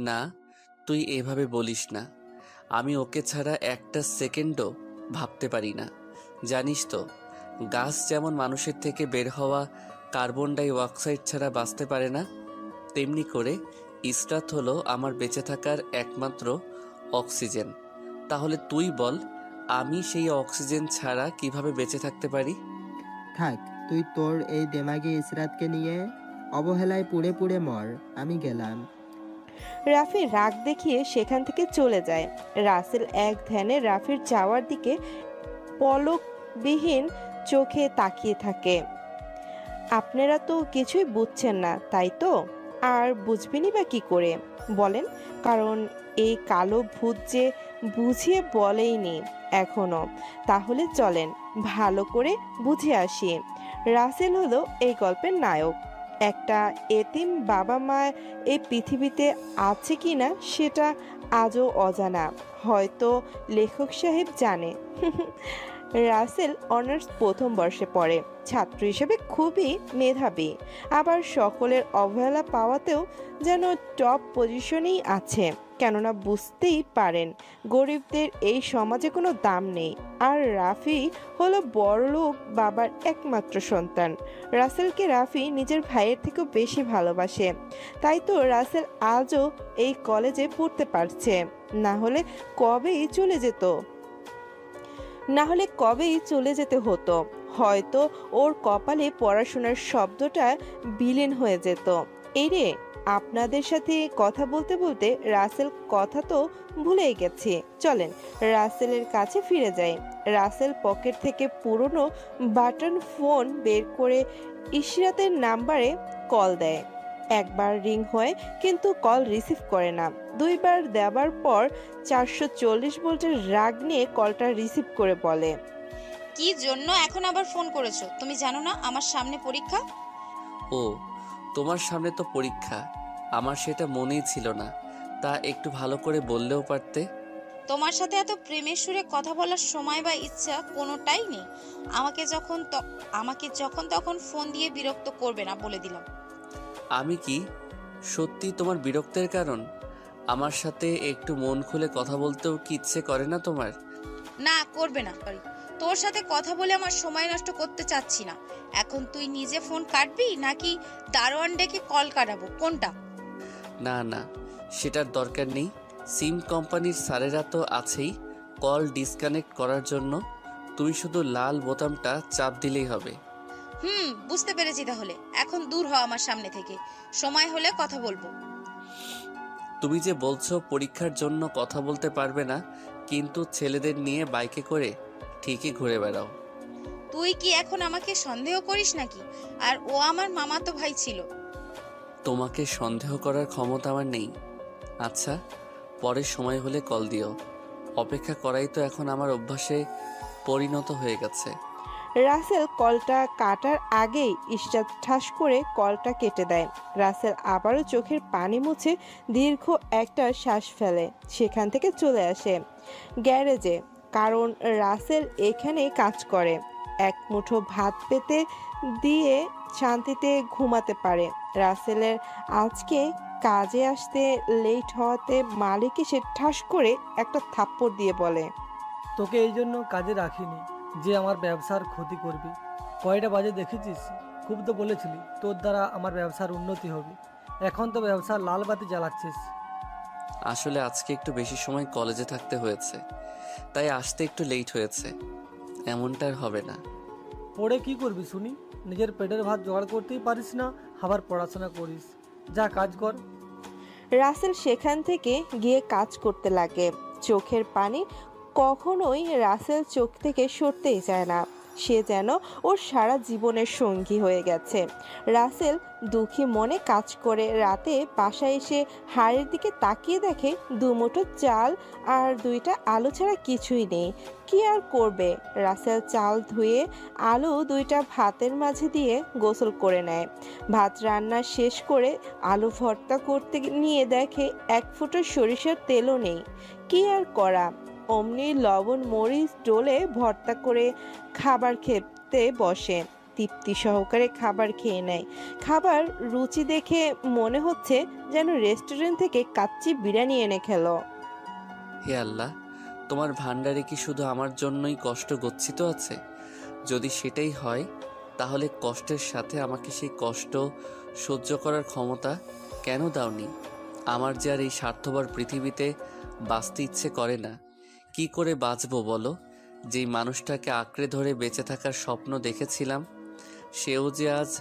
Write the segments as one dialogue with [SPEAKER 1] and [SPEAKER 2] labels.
[SPEAKER 1] না, তুই এভাবে বলিস না। আমি ওকে ছাড়া একটা সেকেন্ডও ভাবতে পারি না। জানিস তো, গাছ যেমন মানুষের থেকে বের হওয়া কার্বন ডাই অক্সাইড ছাড়া বাঁচতে পারে না, তেমনি করে ইসরাত হলো আমার বেঁচে থাকার একমাত্র অক্সিজেন। তাহলে তুই বল, আমি সেই অক্সিজেন ছাড়া কিভাবে বেঁচে থাকতে পারি?
[SPEAKER 2] থাক, তুই তোর এই দেমাগে ইসরাতকে নিয়ে অবহেলায় পুড়ে পুড়ে মর, আমি গেলাম।
[SPEAKER 3] রাফি রাগ দেখিয়ে সেখান থেকে চলে যায়। রাসেল এক ধ্যানে রাফির যাওয়ার দিকে পলকবিহীন চোখে তাকিয়ে থাকে। আপনারা তো কিছুই বুঝছেন না, তাই তো? আর বুঝবেনই বা কি করে বলেন? কারণ এই কালো ভূত যে বুঝিয়ে বলেইনি এখনো। তাহলে চলেন ভালো করে বুঝে আসি। রাসেল হলো এই গল্পের নায়ক। একটা এতিম বাবা মা এই পৃথিবীতে আছে কিনা সেটা আজও অজানা, হয়তো লেখক সাহেব জানে। রাসেল অনার্স প্রথম বর্ষে পড়ে, ছাত্র হিসেবে খুবই মেধাবী, আবার সকলের অবহেলা পাওয়াতেও যেন টপ পজিশনেই আছে। কেননা বুঝতেই পারেন গরিবদের এই সমাজে কোনো দাম নেই। আর রাফি হলো বড়লোক বাবার একমাত্র সন্তান। রাসেলকে রাফি নিজের ভাইয়ের থেকেও বেশি ভালোবাসে। তাই তো রাসেল আজও এই কলেজে পড়তে পারছে, না হলে কবেই চলে যেত। হতো। হয়তো ওর কপালে পড়াশোনার শব্দটা বিলীন হয়ে যেত। এই রে, আপনাদের সাথে কথা বলতে বলতে রাসেল কথা তো ভুলেই গেছি। চলেন রাসেলের কাছে ফিরে যাই। রাসেল পকেট থেকে পুরনো বাটন ফোন বের করে ইশরাতের নাম্বারে কল দেয়। একবার রিং হয় কিন্তু কল রিসিভ করে না। দুইবার দেওয়ার পর 440 ভোল্টের রাগ নিয়ে কলটা রিসিভ করে বলে,
[SPEAKER 4] কি জন্য এখন আবার ফোন করেছো? তুমি জানো না আমার সামনে পরীক্ষা?
[SPEAKER 1] ও, তোমার সামনে তো পরীক্ষা? আমার সেটা মনেই ছিল না। তা একটু ভালো করে বললেও পারতে।
[SPEAKER 4] তোমার সাথে এত প্রেমের সুরে কথা বলার সময় বা ইচ্ছা কোনোটাই নেই। আমাকে যখন তখন ফোন দিয়ে বিরক্ত করবে না, বলে দিলাম।
[SPEAKER 1] আমি কি সত্যি তোমার বিরক্তের কারণ? আমার সাথে একটু মন খুলে কথা বলতেও কি ইচ্ছে করে না তোমার?
[SPEAKER 4] না, করবে না। তোর সাথে কথা বলে আমার সময় নষ্ট করতে চাচ্ছি না। এখন তুই নিজে ফোন কাটবি নাকি দারোয়ান ডেকে কল কাটাবো, কোনটা?
[SPEAKER 1] না না, সেটার দরকার নেই। সিম কোম্পানির স্যারেরা তো আছেই কল ডিসকানেক্ট করার জন্য। তুমি শুধু লাল বোতামটা চাপ দিলেই হবে।
[SPEAKER 4] বুঝতে পেরেছি। তাহলে এখন দূর হ আমার সামনে থেকে, সময় হলে কথা বলবো।
[SPEAKER 1] তুমি যে বলছো পরীক্ষার জন্য কথা বলতে পারবে না, কিন্তু ছেলেদের নিয়ে বাইকে করে ঠিকই ঘুরে বেড়াও।
[SPEAKER 4] তুই কি এখন আমাকে সন্দেহ করিস নাকি? আর ও আমার মামাতো ভাই ছিল।
[SPEAKER 1] তোমাকে সন্দেহ করার ক্ষমতা আমার নেই। আচ্ছা, পরের সময় হলে কল দিও। অপেক্ষা করাই তো এখন আমার অভ্যাসে পরিণত হয়ে গেছে।
[SPEAKER 3] রাসেল কলটা কাটার আগেই ইশরাত ঠাস করে কলটা কেটে দেয়। রাসেল আবারও চোখের পানি মুছে দীর্ঘ একটা শ্বাস ফেলে সেখান থেকে চলে আসে গ্যারেজে। কারণ রাসেল এখানে কাজ করে, এক মুঠো ভাত পেতে দিয়ে শান্তিতে ঘুমাতে পারে। রাসেলের আজকে কাজে আসতে লেট হওয়াতে মালিক এসে ঠাস করে একটা থাপ্পড় দিয়ে বলে,
[SPEAKER 5] তোকে এই জন্য কাজে রাখিনি যে আমার ব্যবসার ক্ষতি করবি। কয়টা বাজে দেখেছিস? খুব তো বলেছিলি তোর দ্বারা আমার ব্যবসার উন্নতি হবে, এখন তো ব্যবসার লাল বাতি জ্বালাচ্ছিস।
[SPEAKER 1] আসলে আজকে একটু বেশি সময় কলেজে থাকতে হয়েছে, তাই আসতে একটু লেট হয়েছে। এমনটা আর হবে না।
[SPEAKER 5] পড়ে কি করবি শুনি? নিজের পেটের ভাত জোগাড় করতেই পারিস না, আবার পড়াশোনা করিস। যা কাজ কর।
[SPEAKER 3] রাসেল সেখান থেকে গিয়ে কাজ করতে লাগে। চোখের পানি কখনোই রাসেল চোখ থেকে সরতেই চায় না। সে যেন ওর সারা জীবনের সঙ্গী হয়ে গেছে। রাসেল দুঃখী মনে কাজ করে রাতে বাসায় এসে হাড়ের দিকে তাকিয়ে দেখে দুমুঠো চাল আর দুইটা আলু ছাড়া কিছুই নেই। কি আর করবে? রাসেল চাল ধুয়ে আলু দুইটা ভাতের মাঝে দিয়ে গোসল করে নেয়। ভাত রান্না শেষ করে আলু ভর্তা করতে নিয়ে দেখে এক ফোঁটা সরিষার তেলও নেই। কি আর করা, অমনি লবণ মরিচ ডলে ভর্তা করে খাবার খেতে বসে। তৃপ্তি সহকারে খাবার খেয়ে নেয়। খাবার রুচি দেখে মনে হচ্ছে যেন রেস্টুরেন্ট থেকে কাচ্চি বিরিয়ানি এনে খেলো।
[SPEAKER 1] হে আল্লাহ, তোমার ভান্ডারে কি শুধু আমার জন্যই কষ্ট গচ্ছিত আছে? যদি সেটাই হয় তাহলে কষ্টের সাথে আমাকে সেই কষ্ট সহ্য করার ক্ষমতা কেন দাওনি? আমার যে আর এই স্বার্থপর পৃথিবীতে বাঁচতে ইচ্ছে করে না। কি করে বাঁচবো বলো? যেই মানুষটাকে আঁকড়ে ধরে বেঁচে থাকার স্বপ্ন দেখেছিলাম, সেও যে আজ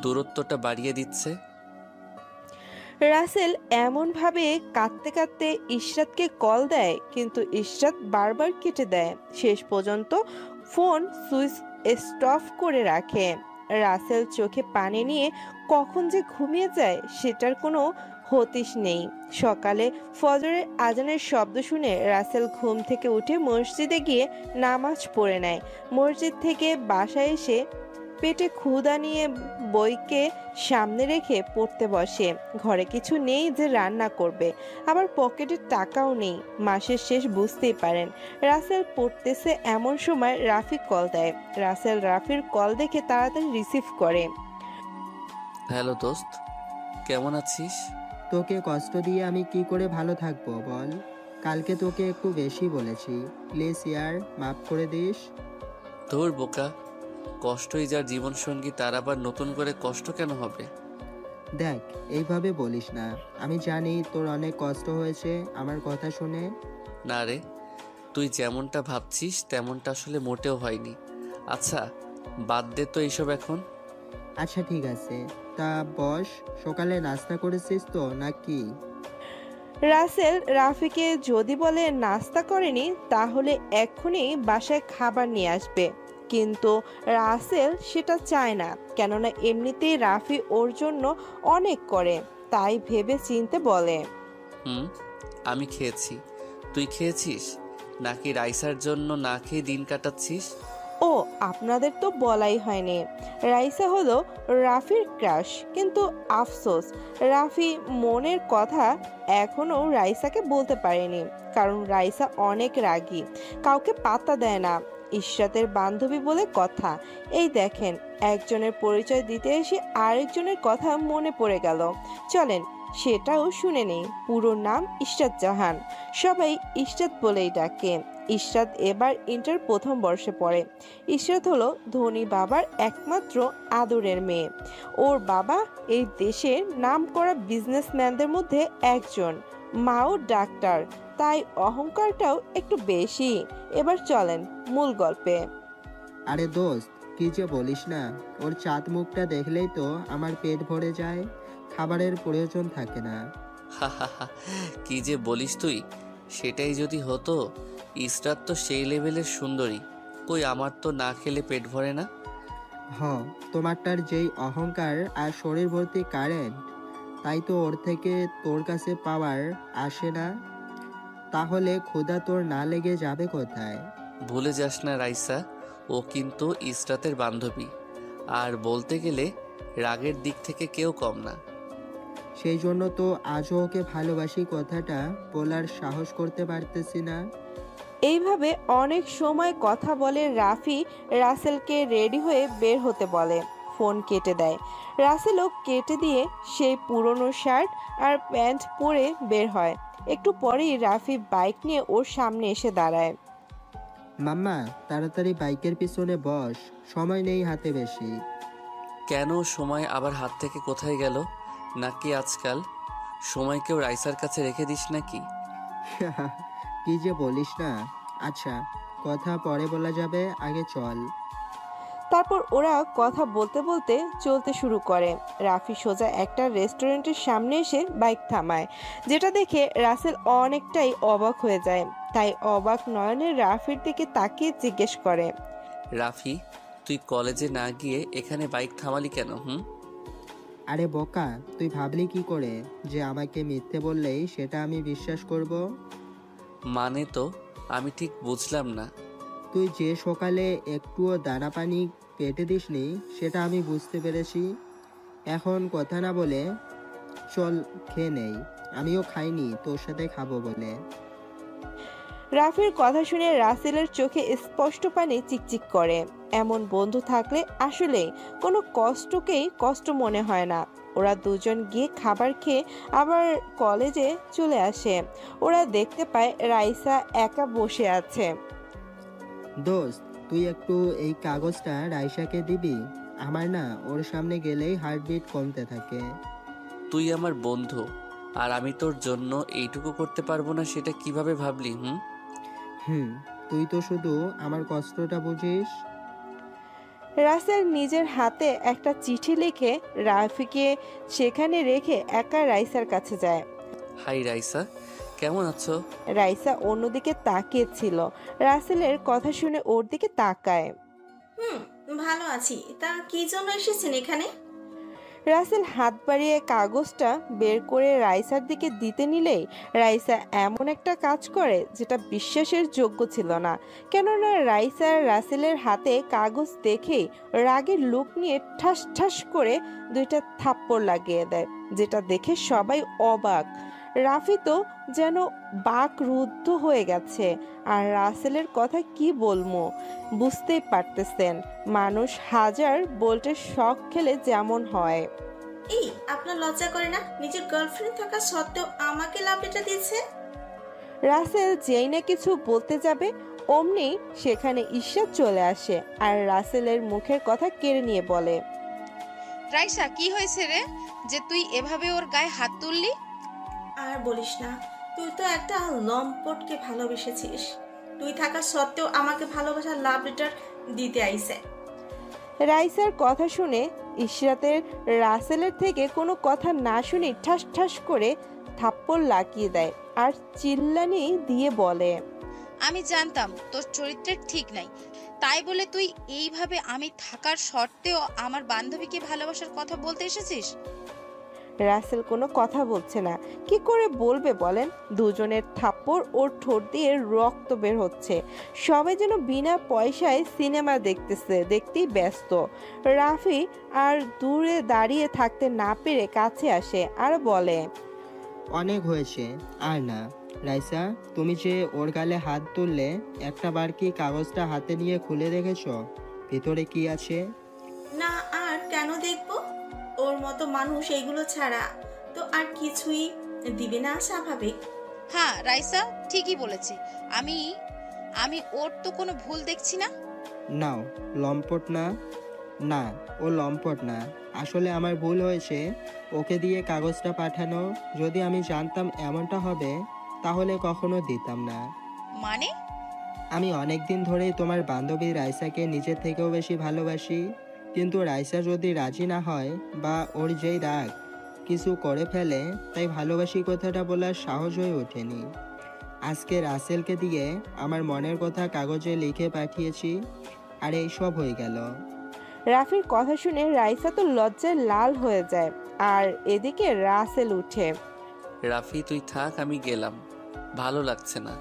[SPEAKER 1] দূরত্বটা বাড়িয়ে দিচ্ছে।
[SPEAKER 3] রাসেল এমনভাবে কাঁদতে কাঁদতে ইশরাতকে কল দেয়, কিন্তু ইশরাত বারবার কেটে দেয়। শেষ পর্যন্ত ফোন সুইচ অফ করে রাখে। রাসেল চোখে পানি নিয়ে কখন যে ঘুমিয়ে যায় সেটার কোনো হদিশ নেই। সকালে ফজরের আজানের শব্দ শুনে রাসেল ঘুম থেকে উঠে মসজিদে গিয়ে নামাজ পড়ে নেয়। মসজিদ থেকে বাসায় এসে পেটে ক্ষুধা নিয়ে বইকে সামনে রেখে পড়তে বসে। ঘরে কিছু নেই যে রান্না করবে, আবার পকেটে টাকাও নেই। মাসের শেষ, বুঝতেই পারেন। রাসেল পড়তেছে এমন সময় রাফি কল দেয়। রাসেল রাফির কল দেখে তাড়াতাড়ি রিসিভ করে।
[SPEAKER 1] হ্যালো দোস্ত, কেমন আছিস?
[SPEAKER 2] তোকে কষ্ট দিয়ে আমি কি করে ভালো থাকবো বল? কালকে তোকে একটু বেশি বলেছি, প্লিজ ইয়ার মাফ করে দিস।
[SPEAKER 1] তোর বোকা, কষ্টই যার জীবনসঙ্গী তার আবার নতুন করে কষ্ট কেন হবে?
[SPEAKER 2] দেখ, এইভাবে বলিস না। আমি জানি তোর অনেক কষ্ট হয়েছে আমার কথা শুনে।
[SPEAKER 1] না রে, তুই যেমনটা ভাবছিস তেমনটা আসলে মোটেও হয়নি। আচ্ছা, বাদ দে তো এইসব এখন।
[SPEAKER 2] আচ্ছা ঠিক আছে, তা বস, সকালে নাস্তা করেছিস তো নাকি?
[SPEAKER 3] রাসেল রাফিকে যদি বলে নাস্তা করেনি তাহলে এক্ষুনি বাসায় খাবার নিয়ে আসবে, কিন্তু রাসেল সেটা চায় না। কেননা এমনিতেই রাফি ওর জন্য অনেক করে, তাই ভেবে চিনতে বলে।
[SPEAKER 1] আমি খেয়েছি। তুই খেয়েছিস নাকি রাইসার জন্য না খেয়ে দিন কাটাচ্ছিস?
[SPEAKER 3] ও, আপনাদের তো বলাই হয়নি, রাইসা হলো রাফির ক্রাশ। কিন্তু আফসোস, রাফি মনের কথা এখনো রাইসাকে বলতে পারেনি, কারণ রাইসা অনেক রাগী, কাউকে পাত্তা দেয় না। ইশরাতের বান্ধবী বলে কথা। এই দেখেন, একজনের পরিচয় দিতে এসে আরেকজনের কথা মনে পড়ে গেল। চলেন সেটাও শুনে নেই। পুরো নাম ইশরাত জাহান, সবাই ইশরাত বলেই ডাকে। ইশরাত এবার ইন্টার প্রথম বর্ষে পড়ে। ইশরাত হলো ধনী বাবার একমাত্র আদরের মেয়ে। ওর বাবা এই দেশের নামকরা বিজনেসম্যানদের মধ্যে একজন, মাও ডাক্তার, তাই অহংকারটাও একটু বেশি। এবার চলেন মূল গল্পে।
[SPEAKER 2] আরে দোস্ত, কি যে বলিস না, ওর চাঁদ মুখটা দেখলেই তো আমার পেট ভরে যায়, খাবারের প্রয়োজন থাকে না।
[SPEAKER 1] কি যে বলিস তুই! সেটাই যদি হতো, ইসরাত তো সেই লেভেলের সুন্দরী। কই, আমার তো না খেলে পেট ভরে না।
[SPEAKER 2] তোমারটার যেই অহংকার আর শরীর ভর্তি কারেন্ট, তাই তো ওর থেকে তোর কাছে পাওয়ার আসে না। তাহলে ক্ষুধা তোর না লেগে যাবে কোথায়?
[SPEAKER 1] ভুলে যাস না রাইসা, ও কিন্তু ইসরাতের বান্ধবী, আর বলতে গেলে রাগের দিক থেকে কেউ কম না।
[SPEAKER 2] সেই জন্য তো আজও ওকে ভালোবাসি কথাটা বলার সাহস করতে পারতেছি না।
[SPEAKER 3] এইভাবে অনেক সময় কথা বলে রাফি রাসেলকে রেডি হয়ে বের হতে বলে। ফোন কেটে দেয়। রাসেলও কেটে দিয়ে সেই পুরনো শার্ট আর প্যান্ট পরে বের হয়। একটু পরেই রাফি বাইক নিয়ে ওর সামনে এসে দাঁড়ায়।
[SPEAKER 2] মাম্মা, তাড়াতাড়ি বাইকের পিছনে বস, সময় নেই হাতে বেশি।
[SPEAKER 1] কেন, সময় আবার হাত থেকে কোথায় গেল? নাকি আজকাল সময় কেউ রাইসার কাছে রেখে দিস নাকি?
[SPEAKER 2] কি যে বলিস না। আচ্ছা, কথা পরে বলা যাবে, আগে চল।
[SPEAKER 3] তারপর ওরা কথা বলতে বলতে চলতে শুরু করে। রাফি সোজা একটা রেস্টুরেন্টের সামনে এসে বাইক থামায়, যেটা দেখে রাসেল অনেকটাই অবাক হয়ে যায়। তাই অবাক নয়নে রাফির দিকে তাকিয়ে জিজ্ঞেস করে,
[SPEAKER 1] রাফি, তুই কলেজে না গিয়ে এখানে বাইক থামালি কেন?
[SPEAKER 2] আরে বোকা, তুই ভাবলি কি করে যে আমাকে মিথ্যে বললেই সেটা আমি বিশ্বাস করব?
[SPEAKER 1] মানে তো আমি ঠিক বুঝলাম না।
[SPEAKER 2] তুই যে সকালে একটুও দানা পানি পেটে দিসনি সেটা আমি বুঝতে পেরেছি। এখন কথা না বলে চল খেয়ে নেই। আমিও খাইনি তোর সাথে খাবো বলে।
[SPEAKER 3] রাফির কথা শুনে রাসেলের চোখে স্পষ্ট পানি চিকচিক করে। এমন বন্ধু থাকলে আসলে কোনো কষ্টকেই কষ্ট মনে হয় না। ওরা দুজন গিয়ে খাবার খেয়ে আবার কলেজে চলে আসে। ওরা দেখতে পায় রাইসা একা বসে আছে।
[SPEAKER 2] দোস্ত, তুই একটু এই কাগজটা রাইসাকে দিবি? আমার না ওর সামনে গেলেই হার্টবিট কমতে থাকে।
[SPEAKER 1] তুই আমার বন্ধু, আর আমি তোর জন্য এইটুকু করতে পারবো না সেটা কিভাবে ভাবলি?
[SPEAKER 2] তুই তো শুধু আমার কষ্টটা বুঝিস।
[SPEAKER 3] রাসেল নিজের হাতে একটা চিঠি লিখে রাফিকে সেখানে রেখে একা রাইসার কাছে যায়।
[SPEAKER 1] হাই রাইসা, কেমন আছো?
[SPEAKER 3] রাইসা অন্যদিকে তাকিয়েছিল। রাসেলের কথা শুনে ওর দিকে তাকায়।
[SPEAKER 6] ভালো আছি। তা কি জন্য এসেছেন এখানে?
[SPEAKER 3] রাসেল হাত বাড়িয়ে কাগজটা বের করে রাইসার দিকে দিতে নিলেই রাইসা এমন একটা কাজ করে যেটা বিশ্বাসের যোগ্য ছিল না। কেননা রাইসা রাসেলের হাতে কাগজ দেখেই রাগের লুক নিয়ে ঠাস ঠাস করে দুইটা থাপ্পড় লাগিয়ে দেয়, যেটা দেখে সবাই অবাক। রাফি তো যেন বাক রুদ্ধ হয়ে গেছে। আর রাসেলের কথা কি বলবো, বুঝতেই পারতেছেন, মানুষ হাজার বোল্টের শক খেলে যেমন হয়।
[SPEAKER 6] এই, আপনার লজ্জা করে না? নিজের গার্লফ্রেন্ড থাকা সত্ত্বেও আমাকে লাভটা দিয়েছে।
[SPEAKER 3] রাসেল যেই না কিছু বলতে যাবে অমনি সেখানে ঈশা চলে আসে আর রাসেলের মুখের কথা কেড়ে নিয়ে বলে,
[SPEAKER 4] রাইসা, কি হয়েছে রে যে তুই এভাবে ওর গায়ে হাত তুললি?
[SPEAKER 6] আর বলিস না, তুই তো একটা লম্পটকে ভালোবেসেছিস। তুই থাকা সত্ত্বেও আমাকে ভালোবাসার লাভ লেটার দিতে আইছে।
[SPEAKER 3] রাইসার কথা শুনে ইশরাতের রাসেলের থেকে কোনো কথা না শুনে ঠাস ঠাস করে থাপ্পড় লাগিয়ে দেয় আর চিল্লানি দিয়ে বলে,
[SPEAKER 4] আমি জানতাম তোর চরিত্রের ঠিক নাই, তাই বলে তুই এইভাবে আমি থাকার সত্ত্বেও আমার বান্ধবীকে ভালোবাসার কথা বলতে এসেছিস?
[SPEAKER 3] রাসেল কোনো কথা বলছে না। কি করে বলবে বলেন? দুজনের থাপ্পড় ওর ঠোঁট দিয়ে রক্ত বের হচ্ছে। সবাই যেন বিনা পয়সায় সিনেমা দেখতেই ব্যস্ত। রাফি আর দূরে দাঁড়িয়ে থাকতে না পেরে কাছে আসে আর বলে,
[SPEAKER 2] অনেক হয়েছে, আর না। রাইসা, তুমি যে ওর গালে হাত তুললে, একটা বার কি কাগজটা হাতে নিয়ে খুলে দেখেছ ভিতরে কি আছে?
[SPEAKER 6] না, আর কেন দেখবো? ওর মতো মানুষ এইগুলো ছাড়া তো আর কিছুই দিবে না, স্বাভাবিক।
[SPEAKER 4] হ্যাঁ, রাইসা ঠিকই বলেছে। আমি আমি ওর তো কোনো ভুল দেখছি না।
[SPEAKER 2] নাও, লম্পট না। না, ও লম্পট না। আসলে আমার ভুল হয়েছে ওকে দিয়ে কাগজটা পাঠানো। যদি আমি জানতাম এমনটা হবে তাহলে কখনো দিতাম না।
[SPEAKER 4] মানে?
[SPEAKER 2] আমি অনেক দিন ধরেই তোমার বান্ধবী রাইসাকে নিজের থেকেও বেশি ভালোবাসি, কিন্তু রাইসা যদি রাজি না হয় বা ওর যেই রাগ কিছু করে ফেলে, তাই ভালোবাসি কথাটা বলার সাহস হয়ে ওঠেনি। আজকে রাসেলকে দিয়ে আমার মনের কথা কাগজে লিখে পাঠিয়েছি, আর এই সব হয়ে গেল।
[SPEAKER 3] রাফির কথা শুনে রাইসা তো লজ্জায় লাল হয়ে যায় আর এদিকে রাসেল উঠে।
[SPEAKER 1] রাফি তুই থাক, আমি গেলাম, ভালো লাগছে না।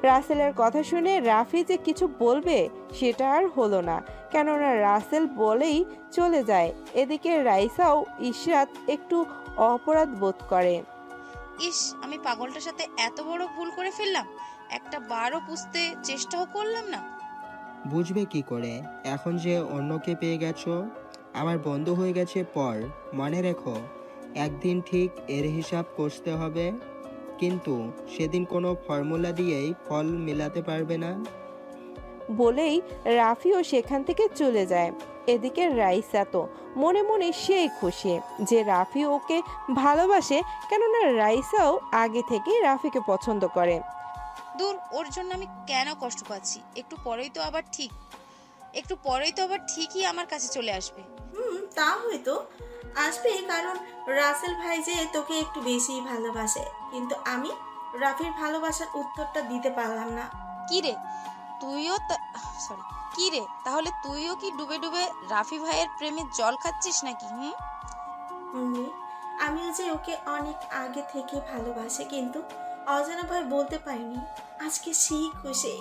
[SPEAKER 3] রাসেলের কথা শুনে রাফি যে কিছু বলবে সেটা আর হলো না, কেননা রাসেল বলেই চলে যায়। এদিকে রাইসাও ইশরাত একটু অপরাধ বোধ করে।
[SPEAKER 4] ইস, আমি পাগলটার সাথে এত বড় ভুল করে ফেললাম, একটা বারও বুঝতে চেষ্টাও করলাম না।
[SPEAKER 2] বুঝবে কি করে? এখন যে অন্যকে পেয়ে গেছো, আমার বন্ধু হয়ে গেছে পর। মনে রেখো, একদিন ঠিক এর হিসাব কষতে হবে, কিন্তু সেদিন কোনো ফর্মুলা দিয়েই ফল মেলাতে পারবে না।
[SPEAKER 3] বলেই রাফিও সেখান থেকে চলে যায়। এদিকে রাইসা তো মনে মনে সেই খুশি যে রাফি ওকে ভালোবাসে, কেননা রাইসাও আগে থেকেই রাফিকে পছন্দ করে।
[SPEAKER 4] দূর, ওর জন্য আমি কেন কষ্ট পাচ্ছি? একটু পরেই তো আবার ঠিকই আমার কাছে চলে আসবে।
[SPEAKER 6] তা হয়তো আসবে, কারণ রাসেল ভাই যে তোকে একটু বেশি ভালোবাসে। কিন্তু আমি রাফির ভালোবাসার উত্তরটা দিতে পারলাম না।
[SPEAKER 4] কি রে তাহলে তুইও কি ডুবে ডুবে রাফি ভাইয়ের প্রেমে জল খাচ্ছিস নাকি?
[SPEAKER 6] আমিও যে ওকে অনেক আগে থেকে ভালোবাসি, কিন্তু অজানা ভয় বলতে পারিনি। আজকে সেই খুশি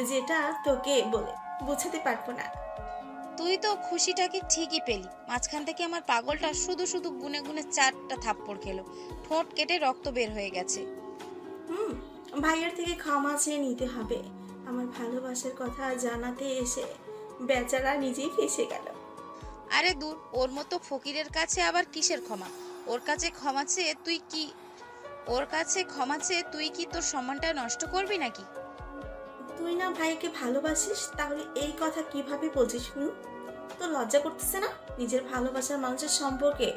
[SPEAKER 6] যেটা তোকে বলে বোঝাতে পারবো না।
[SPEAKER 4] তুই তো খুশিটাকে ঠিকই পেলি। মাঝখান থেকে আমার পাগলটা শুধু শুধু গুনে গুনে 4টা থাপ্পড় খেলো, ঠোঁট কেটে রক্ত বের হয়ে গেছে।
[SPEAKER 6] ভাইয়ের থেকে ক্ষমা চেয়ে নিতে হবে। আমার ভালোবাসার কথা জানাতে এসে বেচারা নিজেই ফেঁসে গেল।
[SPEAKER 4] আরে দূর, ওর মতো ফকিরের কাছে আবার কিসের ক্ষমা? ওর কাছে ক্ষমা চেয়ে তুই কি তোর সম্মানটা নষ্ট করবি নাকি?
[SPEAKER 6] তুই না ভাইকে ভালোবাসিস, তাহলে এই কথা কিভাবে বলছিস? তো লজ্জা করতেছে না নিজের ভালোবাসার মানুষের সম্পর্কে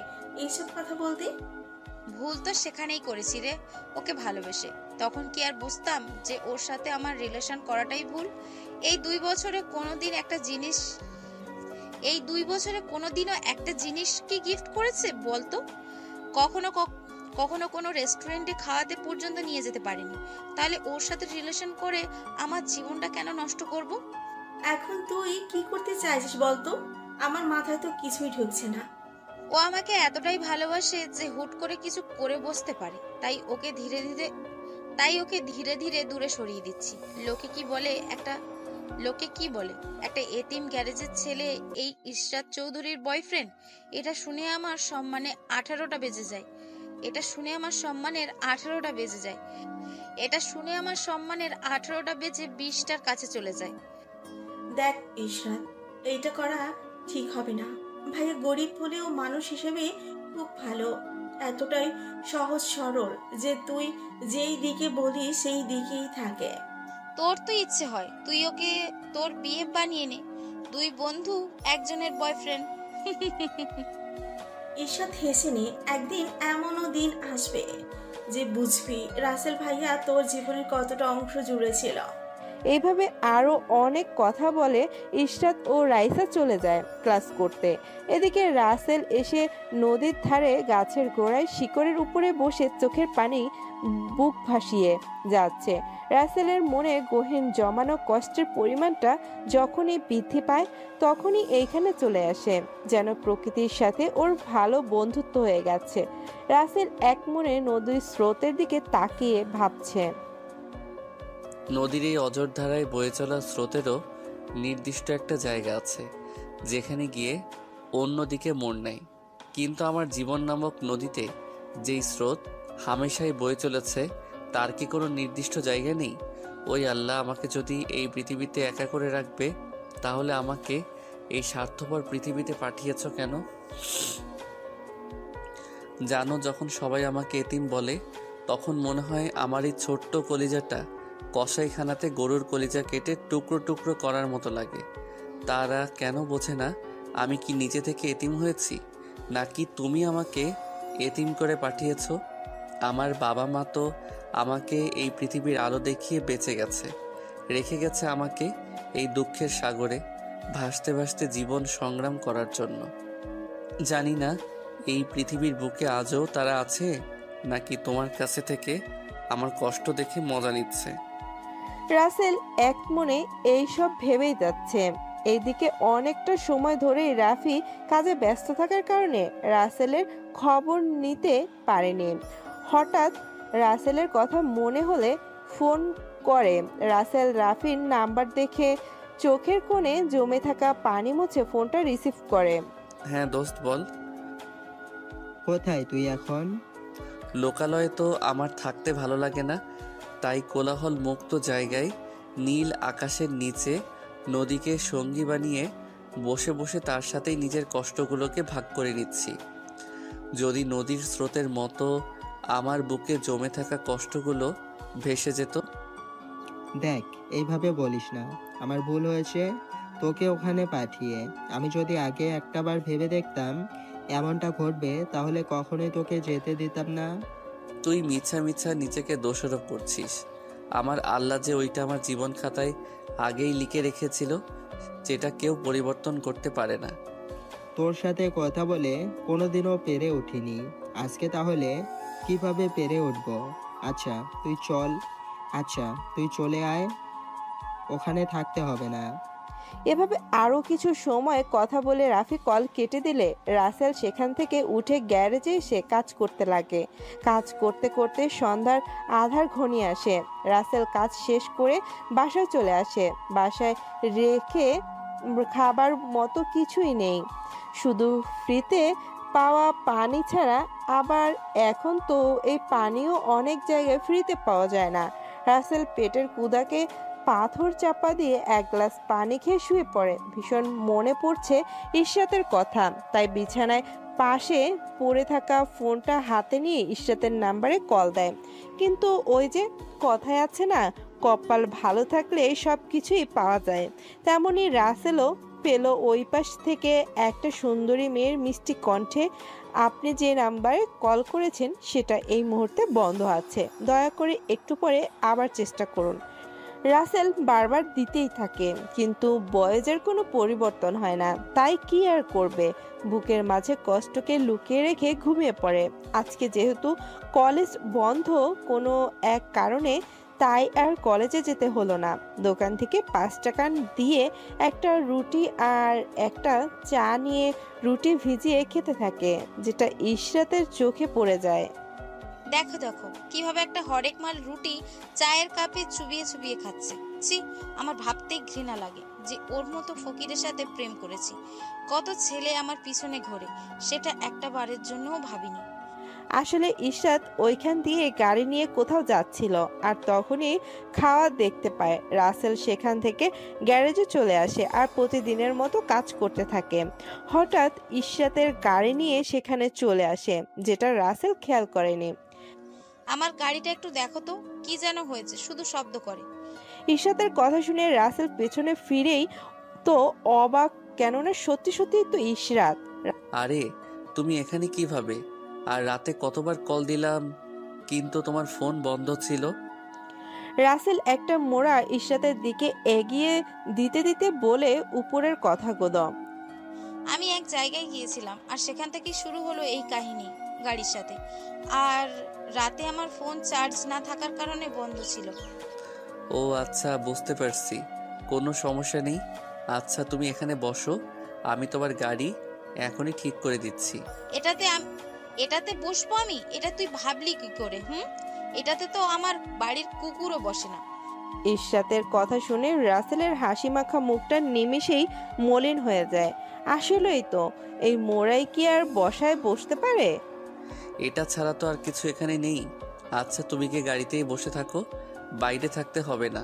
[SPEAKER 6] এইসব কথা বলতে?
[SPEAKER 4] ভুল তো সেখানেই করেছি রে, ওকে ভালোবেসে। তখন কি আর বুঝতাম যে ওর সাথে আমার রিলেশন করাটাই ভুল? এই 2 বছরে কোনোদিনও একটা জিনিস কি গিফট করেছে বলতো? কখনো কখনো কোনো রেস্টুরেন্টে খাওয়াতে পর্যন্ত নিয়ে যেতে পারিনি। তাহলে ওর সাথে রিলেশন করে আমার জীবনটা কেন নষ্ট করব?
[SPEAKER 6] এখন তুই কি করতে চাইছিস বলতো? আমার মাথায় তো কিছুই ঢুকছে না।
[SPEAKER 4] ও আমাকে এতটাই ভালোবাসে যে হুট করে কিছু করে বসতে পারে, তাই ওকে ধীরে ধীরে দূরে সরিয়ে দিচ্ছি। লোকে কি বলে একটা এতিম গ্যারেজের ছেলে এই ইশরাত চৌধুরীর বয়ফ্রেন্ড। এটা শুনে আমার সম্মানের 18টা বেজে যায়। এটা শুনে আমার সম্মানের 20টার কাছে চলে যায়।
[SPEAKER 6] দেখ ইশরাত, এইটা করা ঠিক হবে না। ভাইয়া গরিব হলেও মানুষ হিসেবে খুব ভালো, এতটাই সহজ সরল যে তুই যেই দিকে বলি সেই দিকেই থাকে।
[SPEAKER 4] তোর তো ইচ্ছে হয় তুই ওকে তোর বিয়ে বানিয়ে নে, 2 বন্ধু একজনের বয়ফ্রেন্ড।
[SPEAKER 6] ইশরাত হেসে নে। একদিন এমনও দিন আসবে যে বুঝবি রাসেল ভাইয়া তোর জীবনের কতটা অংশ জুড়ে ছিল।
[SPEAKER 3] এইভাবে আরও অনেক কথা বলে ইশরাত ও রাইসা চলে যায় ক্লাস করতে। এদিকে রাসেল এসে নদীর ধারে গাছের গোড়ায় শিকড়ের উপরে বসে চোখের পানি বুক ভাসিয়ে যাচ্ছে। রাসেলের মনে গহীন জমানো কষ্টের পরিমাণটা যখনই বৃদ্ধি পায় তখনই এইখানে চলে আসে, যেন প্রকৃতির সাথে ওর ভালো বন্ধুত্ব হয়ে গেছে। রাসেল এক মনে নদীর স্রোতের দিকে তাকিয়ে ভাবছে,
[SPEAKER 1] নদীর এই অজর ধারায় বয়ে চলা স্রোতেরও নির্দিষ্ট একটা জায়গা আছে যেখানে গিয়ে অন্যদিকে মোড় নেয়। কিন্তু আমার জীবন নামক নদীতে যেই স্রোত হামেশাই বয়ে চলেছে তার কি কোনো নির্দিষ্ট জায়গা নেই? ওই আল্লাহ, আমাকে যদি এই পৃথিবীতে একা করে রাখবে তাহলে আমাকে এই স্বার্থপর পৃথিবীতে পাঠিয়েছ কেন? জানো, যখন সবাই আমাকে এতিম বলে তখন মনে হয় আমার এই ছোট্ট কলিজাটা কসাইখানাতে গরুর কলিজা কেটে টুকরো টুকরো করার মতো লাগে। তারা কেন বোঝে না আমি কি নিজে থেকে এতিম হয়েছি, নাকি তুমি আমাকে এতিম করে পাঠিয়েছ? আমার বাবা মা তো আমাকে এই পৃথিবীর আলো দেখিয়ে বেঁচে গেছে, রেখে গেছে আমাকে এই দুঃখের সাগরে ভাসতে ভাসতে জীবন সংগ্রাম করার জন্য। জানি না এই পৃথিবীর বুকে আজও তারা আছে, নাকি তোমার কাছে থেকে আমার কষ্ট দেখে মজা নিচ্ছে।
[SPEAKER 3] রাসেল এক মনে এইসব ভেবেই যাচ্ছে। এইদিকে অনেকটা সময় ধরেই রাফি কাজে ব্যস্ত থাকার কারণে রাসেলের খবর নিতে পারেনি। হঠাৎ রাসেলের কথা মনে হলে ফোন করে। রাসেল রাফির নাম্বার দেখে চোখের কোণে জমে থাকা পানি মুছে ফোনটা রিসিভ করে।
[SPEAKER 1] হ্যাঁ দোস্ত, বল।
[SPEAKER 2] কোথায় তুই এখন?
[SPEAKER 1] লোকালয়ে তো আমার থাকতে ভালো লাগে না, তাই কোলাহল মুক্ত জায়গায় নীল আকাশের নিচে নদীকে সঙ্গী বানিয়ে বসে বসে তার সাথেই নিজের কষ্টগুলোকে ভাগ করে নিচ্ছি। যদি নদীর স্রোতের মতো আমার বুকে জমে থাকা কষ্টগুলো ভেসে যেত।
[SPEAKER 2] দেখ, এইভাবে বলিস না। আমার ভুল হয়েছে তোকে ওখানে পাঠিয়ে। আমি যদি আগে একটাবার ভেবে দেখতাম এমনটা ঘটবে তাহলে কখনোই তোকে যেতে দিতাম না।
[SPEAKER 1] তুই মিছা মিছা নিজেকে দোষারোপ করছিস। আমার আল্লাহ যে ওইটা আমার জীবন খাতায় আগেই লিখে রেখেছিল, যেটা কেউ পরিবর্তন করতে পারে না।
[SPEAKER 2] তোর সাথে কথা বলে কোনোদিনও পেরে উঠিনি, আজকে তাহলে কিভাবে পেরে উঠব? আচ্ছা তুই চলে আয়, ওখানে থাকতে হবে না।
[SPEAKER 3] এভাবে আরও কিছু সময় কথা বলে রাফি কল কেটে দিলে রাসেল সেখান থেকে উঠে গ্যারেজে এসে কাজ করতে লাগে। কাজ করতে করতে সন্ধ্যার আধার ঘনিয়ে আসে। রাসেল কাজ শেষ করে বাসায় চলে আসে। বাসায় রেখে খাবার মতো কিছুই নেই, শুধু ফ্রিতে পাওয়া পানি ছাড়া। আবার এখন তো এই পানিও অনেক জায়গায় ফ্রিতে পাওয়া যায় না। রাসেল পেটের ক্ষুধাকে পাথর চাপা দিয়ে এক গ্লাস পানি খেয়ে শুয়ে পড়ে। ভীষণ মনে পড়ছে ইশরাতের কথা, তাই বিছানায় পাশে পড়ে থাকা ফোনটা হাতে নিয়ে ইশরাতের নাম্বারে কল দেয়। কিন্তু ওই যে কথায় আছে না, কপাল ভালো থাকলে সব কিছুই পাওয়া যায়, তেমনি রাসেলও পেল ওই পাশ থেকে একটা সুন্দরী মেয়ের মিষ্টি কণ্ঠে, আপনি যে নাম্বারে কল করেছেন সেটা এই মুহূর্তে বন্ধ আছে, দয়া করে একটু পরে আবার চেষ্টা করুন। রাসেল বারবার দিতেই থাকে, কিন্তু বয়েজের কোনো পরিবর্তন হয় না। তাই কি আর করবে, বুকের মাঝে কষ্টকে লুকিয়ে রেখে ঘুমিয়ে পড়ে। আজকে যেহেতু কলেজ বন্ধ কোনো এক কারণে, তাই আর কলেজে যেতে হলো না। দোকান থেকে 5 টাকা দিয়ে একটা রুটি আর একটা চা নিয়ে রুটি ভিজিয়ে খেতে থাকে, যেটা ইশরাতের চোখে পড়ে যায়।
[SPEAKER 4] দেখো দেখো কিভাবে একটা হরেক মাল রুটি চায়ের কাপে চুবিয়ে চুবিয়ে খাচ্ছে। ছি, আমার ভাবতেই ঘৃণা লাগে যে ওর মতো ফকিরের সাথে প্রেম করেছি। কত ছেলে আমার পিছনে ঘোরে, সেটা একটা বারের জন্যও ভাবিনি।
[SPEAKER 3] আসলে ইশরাত ওইখান দিয়ে গাড়ি নিয়ে কোথাও যাচ্ছিল, আর তখনই খাওয়া দেখতে পায়। রাসেল সেখান থেকে গ্যারেজে চলে আসে আর প্রতিদিনের মতো কাজ করতে থাকে। হঠাৎ ইশরাতের গাড়ি নিয়ে সেখানে চলে আসে, যেটা রাসেল খেয়াল করেনি।
[SPEAKER 4] আমার গাড়িটা একটু দেখো তো, কি যেন হয়েছে, শুধু শব্দ করে।
[SPEAKER 3] ইশরাতের কথা শুনে রাসেল পেছনে ফিরেই তো অবাক, কেননা সত্যি সত্যি তো ইশরাত।
[SPEAKER 1] আরে তুমি এখানে কিভাবে? আর রাতে কতবার কল দিলাম কিন্তু তোমার ফোন বন্ধ ছিল।
[SPEAKER 3] রাসেল একটা মোড়া ইশরাতের দিকে এগিয়ে দিতে দিতে বলে উপরের কথাগুলো।
[SPEAKER 4] আমি এক জায়গায় গিয়েছিলাম আর সেখান থেকে শুরু হলো এই কাহিনী গাড়ির সাথে। আর রাতে আমার ফোন চার্জ না থাকার কারণে বন্ধ ছিল।
[SPEAKER 1] ও আচ্ছা, বুঝতে পারছি, কোনো সমস্যা নেই। আচ্ছা তুমি এখানে বসো, আমি তোমার গাড়ি এখনই ঠিক করে দিচ্ছি।
[SPEAKER 4] এটাতে বসবো আমি? এটা তুই ভাবলি কি করে? এটাতে তো আমার বাড়ির কুকুরও বসে না।
[SPEAKER 3] ইশরাতের কথা শুনে রাসেলের হাসি মাখা মুখটা নিমেষেই মলিন হয়ে যায়। আসলেই তো, এই মোড়াই কি আর বসায় বসতে পারে?
[SPEAKER 1] এটা ছাড়া তো আর কিছু এখানে নেই। আচ্ছা তুমি কি গাড়িতেই বসে থাকো, বাইরে থাকতে হবে না।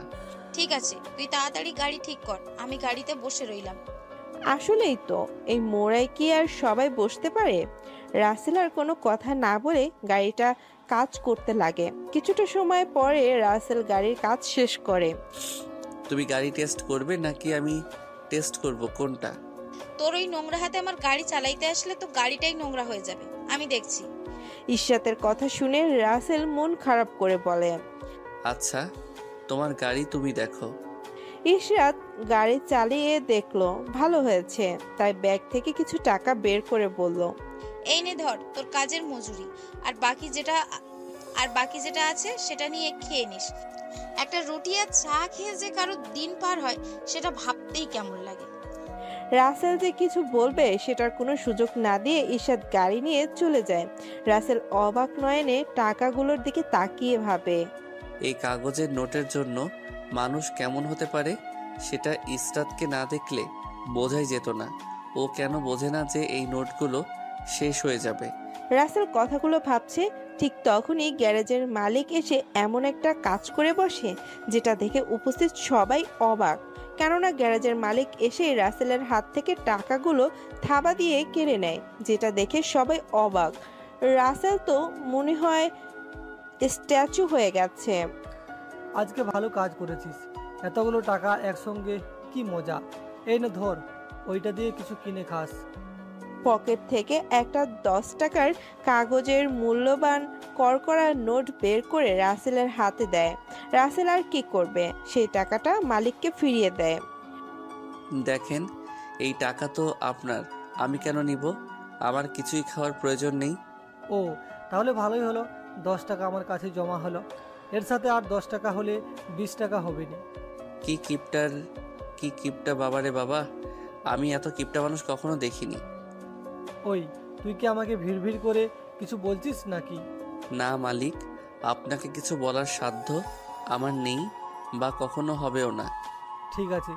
[SPEAKER 4] ঠিক আছে, তুই তাড়াতাড়ি গাড়ি ঠিক কর, আমি গাড়িতে বসে রইলাম।
[SPEAKER 3] আসলেই তো, এই মোড়াই কি আর সবাই বসতে পারে? রাসেল আর কোনো কথা না বলে গাড়িটা কাজ করতে লাগে। কিছুটা সময় পরে রাসেল গাড়ির কাজ শেষ করে।
[SPEAKER 1] তুমি গাড়ি টেস্ট করবে নাকি আমি টেস্ট করব, কোনটা?
[SPEAKER 4] তোর ওই নোংরা হাতে আমার গাড়ি চালাইতে আসলে তো গাড়িটাই নোংরা হয়ে যাবে, আমি দেখছি।
[SPEAKER 3] ইশরাতের কথা শুনে রাসেল মন খারাপ করে বলে,
[SPEAKER 1] আচ্ছা তোমার গাড়ি তুমি দেখো।
[SPEAKER 3] ইশরাত গাড়ি চালিয়ে দেখলো ভালো হয়েছে, তাই ব্যাগ থেকে কিছু টাকা বের করে বলল,
[SPEAKER 4] এই নে ধর তোর কাজের মজুরি, আর বাকি যেটা আছে সেটা নিয়ে খেয়ে নিস। একটা রুটি আর চা খেয়ে যে কারো দিন পার হয় সেটা ভাবতেই কেমন লাগে।
[SPEAKER 3] রাসেল যে কিছু বলবে সেটার কোনো সুযোগ না দিয়ে ইশরাত গাড়ি নিয়ে চলে যায়। রাসেল অবাক নয়নে টাকাগুলোর দিকে তাকিয়ে ভাবে,
[SPEAKER 1] এই কাগজের নোটের জন্য মানুষ কেমন হতে পারে সেটা ইসরাতকে না দেখলে বোঝাই যেত না। ও কেন বোঝে না যে এই নোটগুলো শেষ হয়ে যাবে?
[SPEAKER 3] রাসেল কথাগুলো ভাবছে, ঠিক তখনই গ্যারেজের মালিক এসে এমন একটা কাজ করে বসে যেটা দেখে উপস্থিত সবাই অবাক। কেননা গ্যারেজের মালিক এসে রাসেলের হাত থেকে টাকাগুলো থাবা দিয়ে কেড়ে নেয়, যেটা দেখে সবাই অবাক। রাসেল তো মনে হয় স্ট্যাচু হয়ে গেছে।
[SPEAKER 5] আজকে ভালো কাজ করেছিস, এতগুলো টাকা একসঙ্গে, কি মজা। এই না ধর, ওইটা দিয়ে কিছু কিনে খাস।
[SPEAKER 3] পকেট থেকে একটা 10 টাকার কাগজের মূল্যবান করকরা নোট বের করে রাসেলের হাতে দেয়। রাসেল আর কি করবে, সেই টাকাটা মালিককে ফিরিয়ে দেয়।
[SPEAKER 1] দেখেন এই টাকা তো আপনার, আমি কেন নিব? আমার কিছুই খাওয়ার প্রয়োজন নেই।
[SPEAKER 5] ও তাহলে ভালোই হলো, 10 টাকা আমার কাছে জমা হলো। এর সাথে আর 10 টাকা হলে 20 টাকা হবে না।
[SPEAKER 1] কি কিপটা বাবারে বাবা, আমি এত কিপটা মানুষ কখনো দেখিনি।
[SPEAKER 5] ওই তুই কি আমাকে ভিড় করে কিছু বলছিস নাকি?
[SPEAKER 1] না মালিক, আপনাকে কিছু বলার সাধ্য আমার নেই বা কখনো হবেও না।
[SPEAKER 5] ঠিক আছে,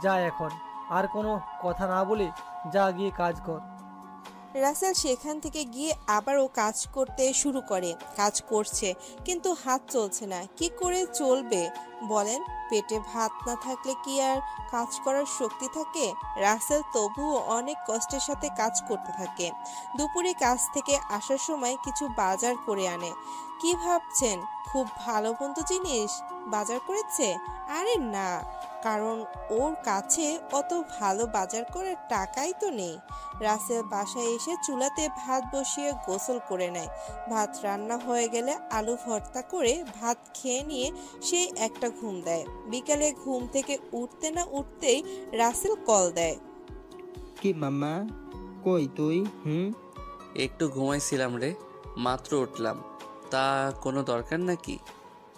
[SPEAKER 5] যা এখন, আর কোনো কথা না বলে যা গিয়ে কাজ কর।
[SPEAKER 3] রাসেল সেখান থেকে গিয়ে আবারও কাজ করতে শুরু করে। কাজ করছে কিন্তু হাত চলছে না। কি করে চলবে বলেন? পেটে ভাত না থাকলে কি আর কাজ করার শক্তি থাকে? রাসেল তবুও অনেক কষ্টের সাথে কাজ করতে থাকে। দুপুরে কাজ থেকে আসার সময় কিছু বাজার করে আনে। কি ভাবছেন খুব ভালো মন্দ জিনিস বাজার করেছে? আরে না, কারণ ওর কাছে অত ভালো বাজার করার টাকাই তো নেই। রাসেল বাসায় এসে চুলাতে ভাত বসিয়ে গোসল করে নেয়। ভাত রান্না হয়ে গেলে আলু ভর্তা করে ভাত খেয়ে নিয়ে সেই একটা ঘুম দেয়। বিকালে ঘুম থেকে উঠতে না উঠতেই রাসেল কল দেয়।
[SPEAKER 2] কি মাম্মা, কই তুই?
[SPEAKER 1] একটু ঘুমাইছিলাম রে, মাত্র উঠলাম। তা কোনো দরকার নাকি?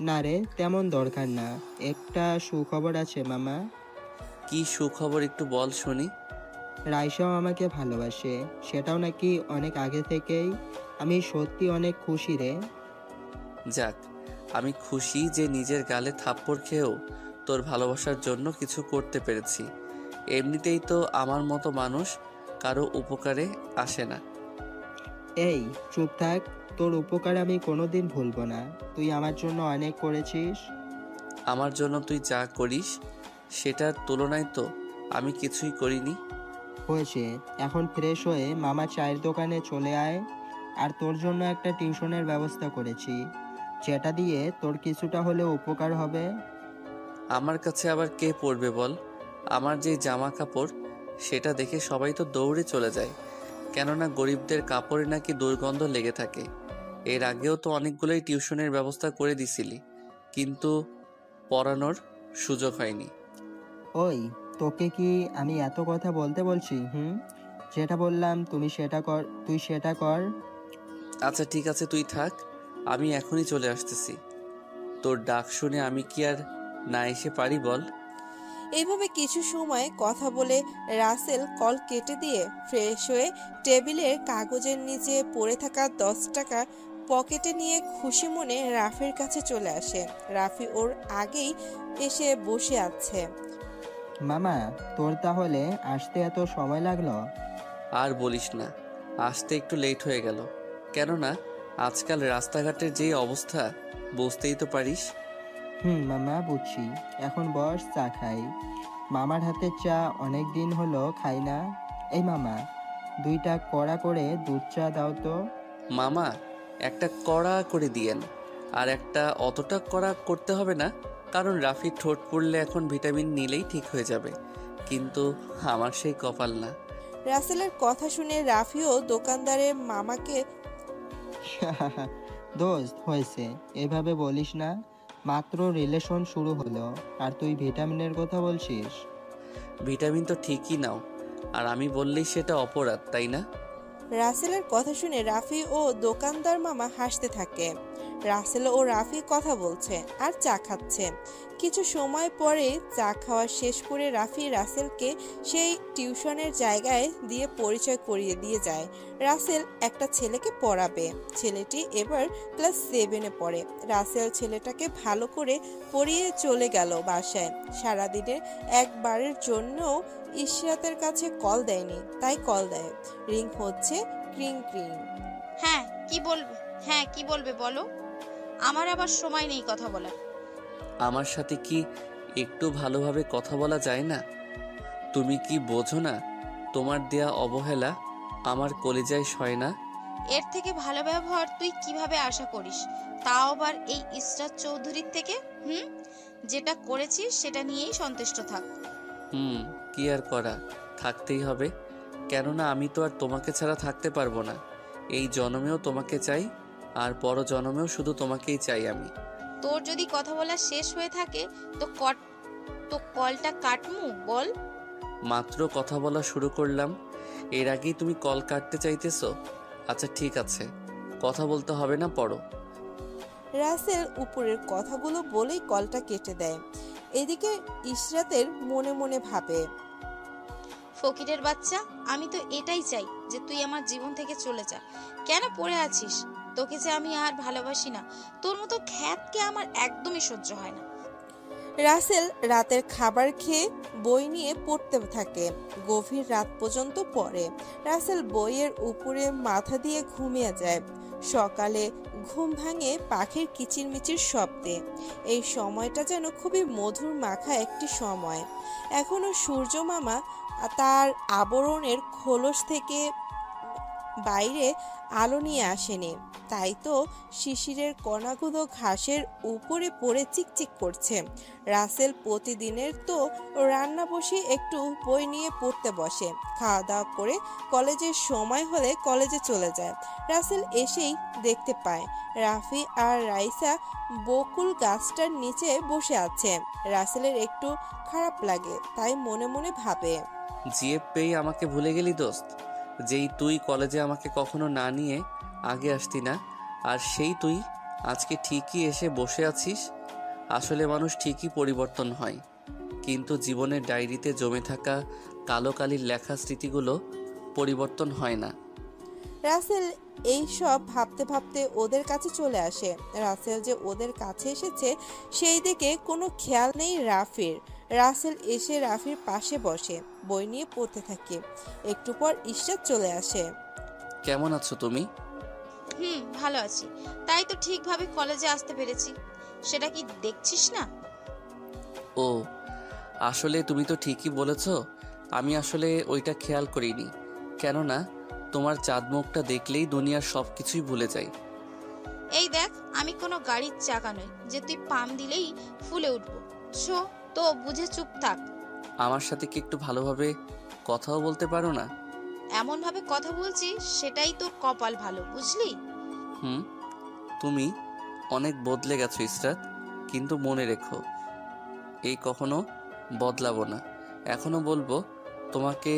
[SPEAKER 2] না রে, তেমন দরকার না। একটা সুখবর আছে মামা।
[SPEAKER 1] কি সুখবর একটু বল শুনি।
[SPEAKER 2] রাইসাও আমাকে ভালোবাসে, সেটাও নাকি অনেক আগে থেকেই। আমি সত্যি অনেক খুশি রে।
[SPEAKER 1] যাক, আমি খুশি যে নিজের গালে থাপ্পড় খেয়েও তোর ভালোবাসার জন্য কিছু করতে পেরেছি। এমনিতেই তো আমার মতো মানুষ কারো উপকারে আসে না।
[SPEAKER 2] এই চুপ থাক, তোর উপকার আমি কোনোদিন ভুলবো না। তুই আমার জন্য অনেক করেছিস।
[SPEAKER 1] আমার জন্য তুই যা করিস সেটার তুলনায় তো আমি কিছুই করিনি।
[SPEAKER 2] হয়েছে, এখন ফ্রেশ হয়ে মামা চায়ের দোকানে চলে আয়। আর তোর জন্য একটা টিউশনের ব্যবস্থা করেছি, যেটা দিয়ে তোর কিছুটা হলেও উপকার হবে।
[SPEAKER 1] আমার কাছে আবার কে পড়বে বল? আমার যে জামা কাপড় সেটা দেখে সবাই তো দৌড়ে চলে যায়, কেননা গরিবদের কাপড়ে নাকি দুর্গন্ধ লেগে থাকে। এর আগেও তো অনেকগুলোই টিউশনের ব্যবস্থা করে দিছিলি, কিন্তু পড়ানোর সুযোগ হয়নি।
[SPEAKER 2] ওই, তোকে কি আমি এত কথা বলতে বলছি? যেটা বললাম তুমি সেটা কর, তুই সেটা কর।
[SPEAKER 1] আচ্ছা ঠিক আছে, তুই থাক, আমি এখনই চলে আসতেছি। তোর ডাক শুনে আমি কি আর না এসে পারি বল?
[SPEAKER 3] এইভাবে কিছু সময় কথা বলে রাসেল কল কেটে দিয়ে ফ্রেশ হয়ে টেবিলের কাগজের নিচে পড়ে থাকা 10 টাকা পকেটে নিয়ে খুশি মনে রাফির কাছে চলে আসে। রাফি ওর আগেই এসে বসে আছে।
[SPEAKER 2] মামা, তোর তাহলে আসতে এত সময় লাগলো?
[SPEAKER 1] আর বলিস না, আসতে একটু লেট হয়ে গেল। কেননা আজকাল রাস্তাঘাটের যে অবস্থা বুঝতেই তো পারিস।
[SPEAKER 2] মামা বুঝছি। এখন বস, চা খাই। মামার হাতের চা অনেক দিন হলো খাই না। এই মামা, 2টা কড়া করে দুধ চা দাও তো।
[SPEAKER 1] মামা, একটা কড়া করে দিয়েন। আর একটা অতটা কড়া করতে হবে না, কারণ রাফির ঠোঁট পড়লে এখন ভিটামিন নিলেই ঠিক হয়ে যাবে, কিন্তু আমার সেই কপাল না।
[SPEAKER 3] রাসেলের কথা শুনে রাফিও দোকানদারের মামাকে
[SPEAKER 2] দোস্ত হয়েছে, এভাবে বলিস না। মাত্র রিলেশন শুরু হলো আর তুই ভিটামিনের কথা বলছিস?
[SPEAKER 1] ভিটামিন তো ঠিকই নাও, আর আমি বললেই সেটা অপরাধ, তাই না?
[SPEAKER 3] রাসেলের কথা শুনে রাফি ও দোকানদার মামা হাসতে থাকে। রাসেল ও রাফি কথা বলছে আর চা খাচ্ছে। কিছু সময় পরে চা খাওয়া শেষ করে রাফি রাসেলকে সেই টিউশনের জায়গায় দিয়ে পরিচয় করিয়ে দিয়ে যায়। রাসেল একটা ছেলেকে পড়াবে। ছেলেটি এবার ক্লাস 7-এ পড়ে। রাসেল ছেলেটাকে ভালো করে পড়িয়ে চলে গেল বাসায়। সারাদিনের একবারের জন্যও ইশরাতের কাছে কল দেয়নি, তাই কল দেয়। রিং হচ্ছে, ক্রিং ক্রিং।
[SPEAKER 4] হ্যাঁ কি বলবে বলো? আমার আবার সময় নেই কথা বলার।
[SPEAKER 1] আমার সাথে কি একটু ভালোভাবে কথা বলা যায় না? তুমি কি বোঝো না তোমার দেয়া অবহেলা আমার কলিজায় সয় না?
[SPEAKER 4] এর থেকে ভালো ব্যবহার তুই কিভাবে আশা করিস, তাও আবার এই ইসরাত চৌধুরীর থেকে? যেটা করেছিস সেটা নিয়েই সন্তুষ্ট থাক।
[SPEAKER 1] কি আর করা, থাকতেই হবে, কেননা আমি তো আর তোমাকে ছাড়া থাকতে পারবো না। এই জন্মেও তোমাকে চাই, আর পর জন্মেও শুধু তোমাকেই চাই আমি।
[SPEAKER 4] তোর যদি কথা বলা শেষ হয়ে থাকে তো কলটা কাটমু বল।
[SPEAKER 1] মাত্র কথা বলা শুরু করলাম, এর আগেই তুমি কল কাটতে চাইতেছো? আচ্ছা ঠিক আছে, কথা বলতে হবে না, পড়ো।
[SPEAKER 3] রাসেল উপরের কথাগুলো বলেই কলটা কেটে দেয়। এদিকে ইশরাতের মনে মনে ভাবে,
[SPEAKER 4] ফকিরের বাচ্চা, আমি তো এটাই চাই যে তুই আমার জীবন থেকে চলে যা। কেন পড়ে আছিস? তোকে যে আমি আর ভালোবাসি না, তোর মতো খ্যাতকে আমার একদমই সহ্য হয় না।
[SPEAKER 3] রাসেল রাতের খাবার খেয়ে বই নিয়ে পড়তে থাকে। গভীর রাত পর্যন্ত পড়ে। রাসেল বইয়ের উপরে মাথা দিয়ে ঘুমিয়ে যায়। সকালে ঘুম ভাঙে পাখির কিচিরমিচির শব্দে। এই সময়টা যেন খুবই মধুর মাখা একটি সময়। এখনো সূর্য মামা তার আবরণের খোলস থেকে বাইরে আলো নিয়ে আসেনি, তাই তো শিশিরের কণাগুলো ঘাসের উপরে পড়ে চিকচিক করছে। রাসেল প্রতিদিনের তো রান্না বসে একটু বই নিয়ে পড়তে বসে, খাওয়া দাওয়া করে কলেজের সময় হলে কলেজে চলে যায়। রাসেল এসেই দেখতে পায় রাফি আর রাইসা বকুল গাছটার নিচে বসে আছে। রাসেলের একটু খারাপ লাগে, তাই মনে মনে ভাবে,
[SPEAKER 1] জিএফ পেয়ে আমাকে ভুলে গেলি দোস্ত। যেই তুই কলেজে আমাকে কখনো না নিয়ে আগে আসতি না, আর সেই তুই আজকে ঠিকই এসে বসে আছিস। আসলে মানুষ ঠিকই পরিবর্তন হয়, কিন্তু জীবনের ডায়েরিতে জমে থাকা কালো কালির লেখা স্মৃতিগুলো পরিবর্তন হয় না।
[SPEAKER 3] রাসেল এই সব ভাবতে ভাবতে ওদের কাছে চলে আসে। রাসেল যে ওদের কাছে এসেছে সেই দিকে কোনো খেয়াল নেই রাফির। রাসেল এসে রাফির পাশে বসে বই নিয়ে পড়তে থাকে। একটু পর ইশরাত চলে আসে।
[SPEAKER 1] কেমন আছো তুমি?
[SPEAKER 4] ভালো আছি, তাই তো ঠিকভাবে কলেজে আসতে পেরেছি। সেটা কি দেখছিস না?
[SPEAKER 1] ও, আসলে তুমি তো ঠিকই বলেছ। আমি আসলে ওইটা খেয়াল করিনি, কেননা তোমার চাঁদ মুখটা দেখলেই দুনিয়ার সব কিছুই ভুলে যাই।
[SPEAKER 4] এই দেখ, আমি কোনো গাড়ির চাকা নই যে তুই পাম দিলেই ফুলে উঠবো। শো তো বুঝে চুপ থাক।
[SPEAKER 1] আমার সাথে কি একটু ভালোভাবে কথাও বলতে পারো না?
[SPEAKER 4] এমন ভাবে কথা বলছিস সেটাই তোর কপাল ভালো, বুঝলি?
[SPEAKER 1] তুমি অনেক বদলে গেছো ইসরাত, কিন্তু মনে রেখো এই কখনো বদলাবো না। এখনো বলবো তোমাকে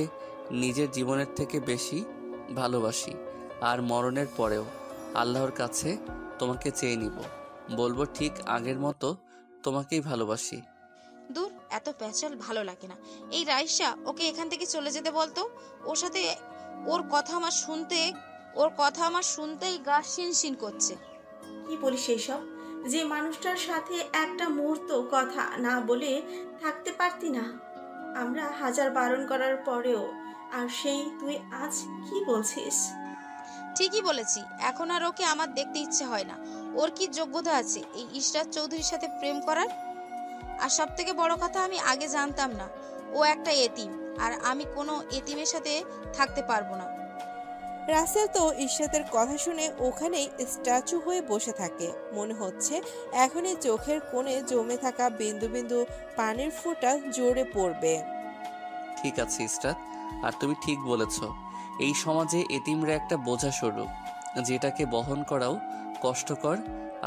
[SPEAKER 1] নিজের জীবনের থেকে বেশি ভালোবাসি, আর মরণের পরেও আল্লাহর কাছে তোমাকে চেয়ে নিব। বলবো ঠিক আগের মতো তোমাকেই ভালোবাসি।
[SPEAKER 4] দূর, এত প্যাচাল ভালো লাগে না। এই রাইসা, ওকে এখান থেকে চলে যেতে বলতো। ওর সাথে ওর কথা আমার শুনতেই গা শিনশিন করছে।
[SPEAKER 6] কি বলিস এইসব? যে মানুষটার সাথে একটা মুহূর্ত কথা না বলে থাকতে পারতি না, আমরা হাজার বারণ করার পরেও, আর সেই তুই আজ কি বলছিস?
[SPEAKER 4] ঠিকই বলেছি, এখন আর ওকে আমার দেখতে ইচ্ছে হয় না। ওর কি যোগ্যতা আছে এই ইশরাত চৌধুরীর সাথে প্রেম করার? আর সব থেকে বড় কথা, আমি আগে জানতাম না ও একটা এতিম, আর আমি কোনো এতিমের সাথে থাকতে পারবো না।
[SPEAKER 3] রাসেল তো ইশরাতের কথা শুনে ওখানেই স্ট্যাচু হয়ে বসে থাকে। মনে হচ্ছে এখনই চোখের কোণে জমে থাকা বিন্দু বিন্দু পানির ফোঁটা জোরে পড়বে।
[SPEAKER 1] ঠিক আছে ইসরাত, আর তুমি ঠিক বলেছ। এই সমাজে এতিমরা একটা বোঝা স্বরূপ, যেটাকে বহন করাও কষ্টকর,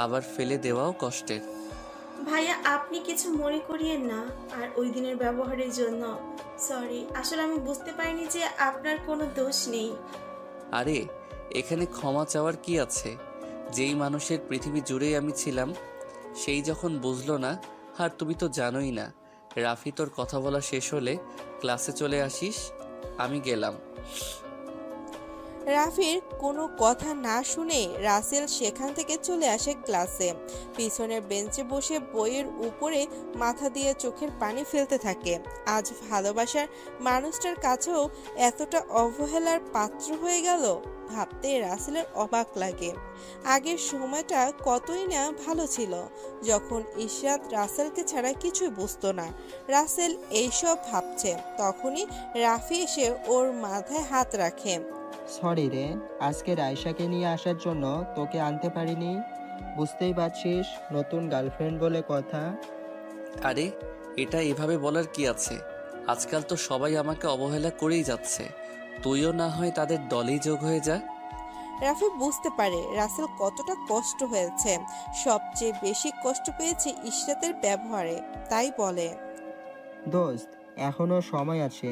[SPEAKER 1] আবার ফেলে দেওয়াও কষ্টের।
[SPEAKER 6] ভাইয়া, আপনি কিছু মনে করিয়েন না। আর ওই দিনের ব্যবহারের জন্য সরি। আসলে আমি বুঝতে পারিনি যে আপনার কোনো দোষ নেই।
[SPEAKER 1] আরে, এখানে ক্ষমা চাওয়ার কি আছে? যেই মানুষের পৃথিবী জুড়েই আমি ছিলাম, সেই যখন বুঝলো না। আর তুমি তো জানোই না, রাফি তোর কথা বলা শেষ হলে ক্লাসে চলে আসিস। আমি গেলাম।
[SPEAKER 3] রাফির কোনো কথা না শুনে রাসেল সেখান থেকে চলে আসে ক্লাসে। পিছনের বেঞ্চে বসে বইয়ের উপরে মাথা দিয়ে চোখের পানি ফেলতে থাকে। আজ ভালোবাসার মানুষটার কাছেও এতটা অবহেলার পাত্র হয়ে গেল ভাবতে রাসেলের অবাক লাগে। আগের সময়টা কতই না ভালো ছিল, যখন ইশরাত রাসেলকে ছাড়া কিছুই বুঝতো না। রাসেল এইসব ভাবছে, তখনই রাফি এসে ওর মাথায় হাত রাখে।
[SPEAKER 2] সরি রে, আজকে রাইসাকে নিয়ে আসার জন্য তোকে আনতে পারিনি। বুঝতেই পারছিস, নতুন গার্লফ্রেন্ড বলে কথা।
[SPEAKER 1] আরে, এটা এভাবে বলার কি আছে? আজকাল তো সবাই আমাকে অবহেলা করেই যাচ্ছে, তুইও না হয় তাদের দলেই যোগ হয়ে যা।
[SPEAKER 3] রাফি বুঝতে পারে রাসেল কতটা কষ্ট হয়েছে। সবচেয়ে বেশি কষ্ট পেয়েছে ইশরাতের ব্যবহারে, তাই বলে,
[SPEAKER 2] দোস্ত, এখনো সময় আছে,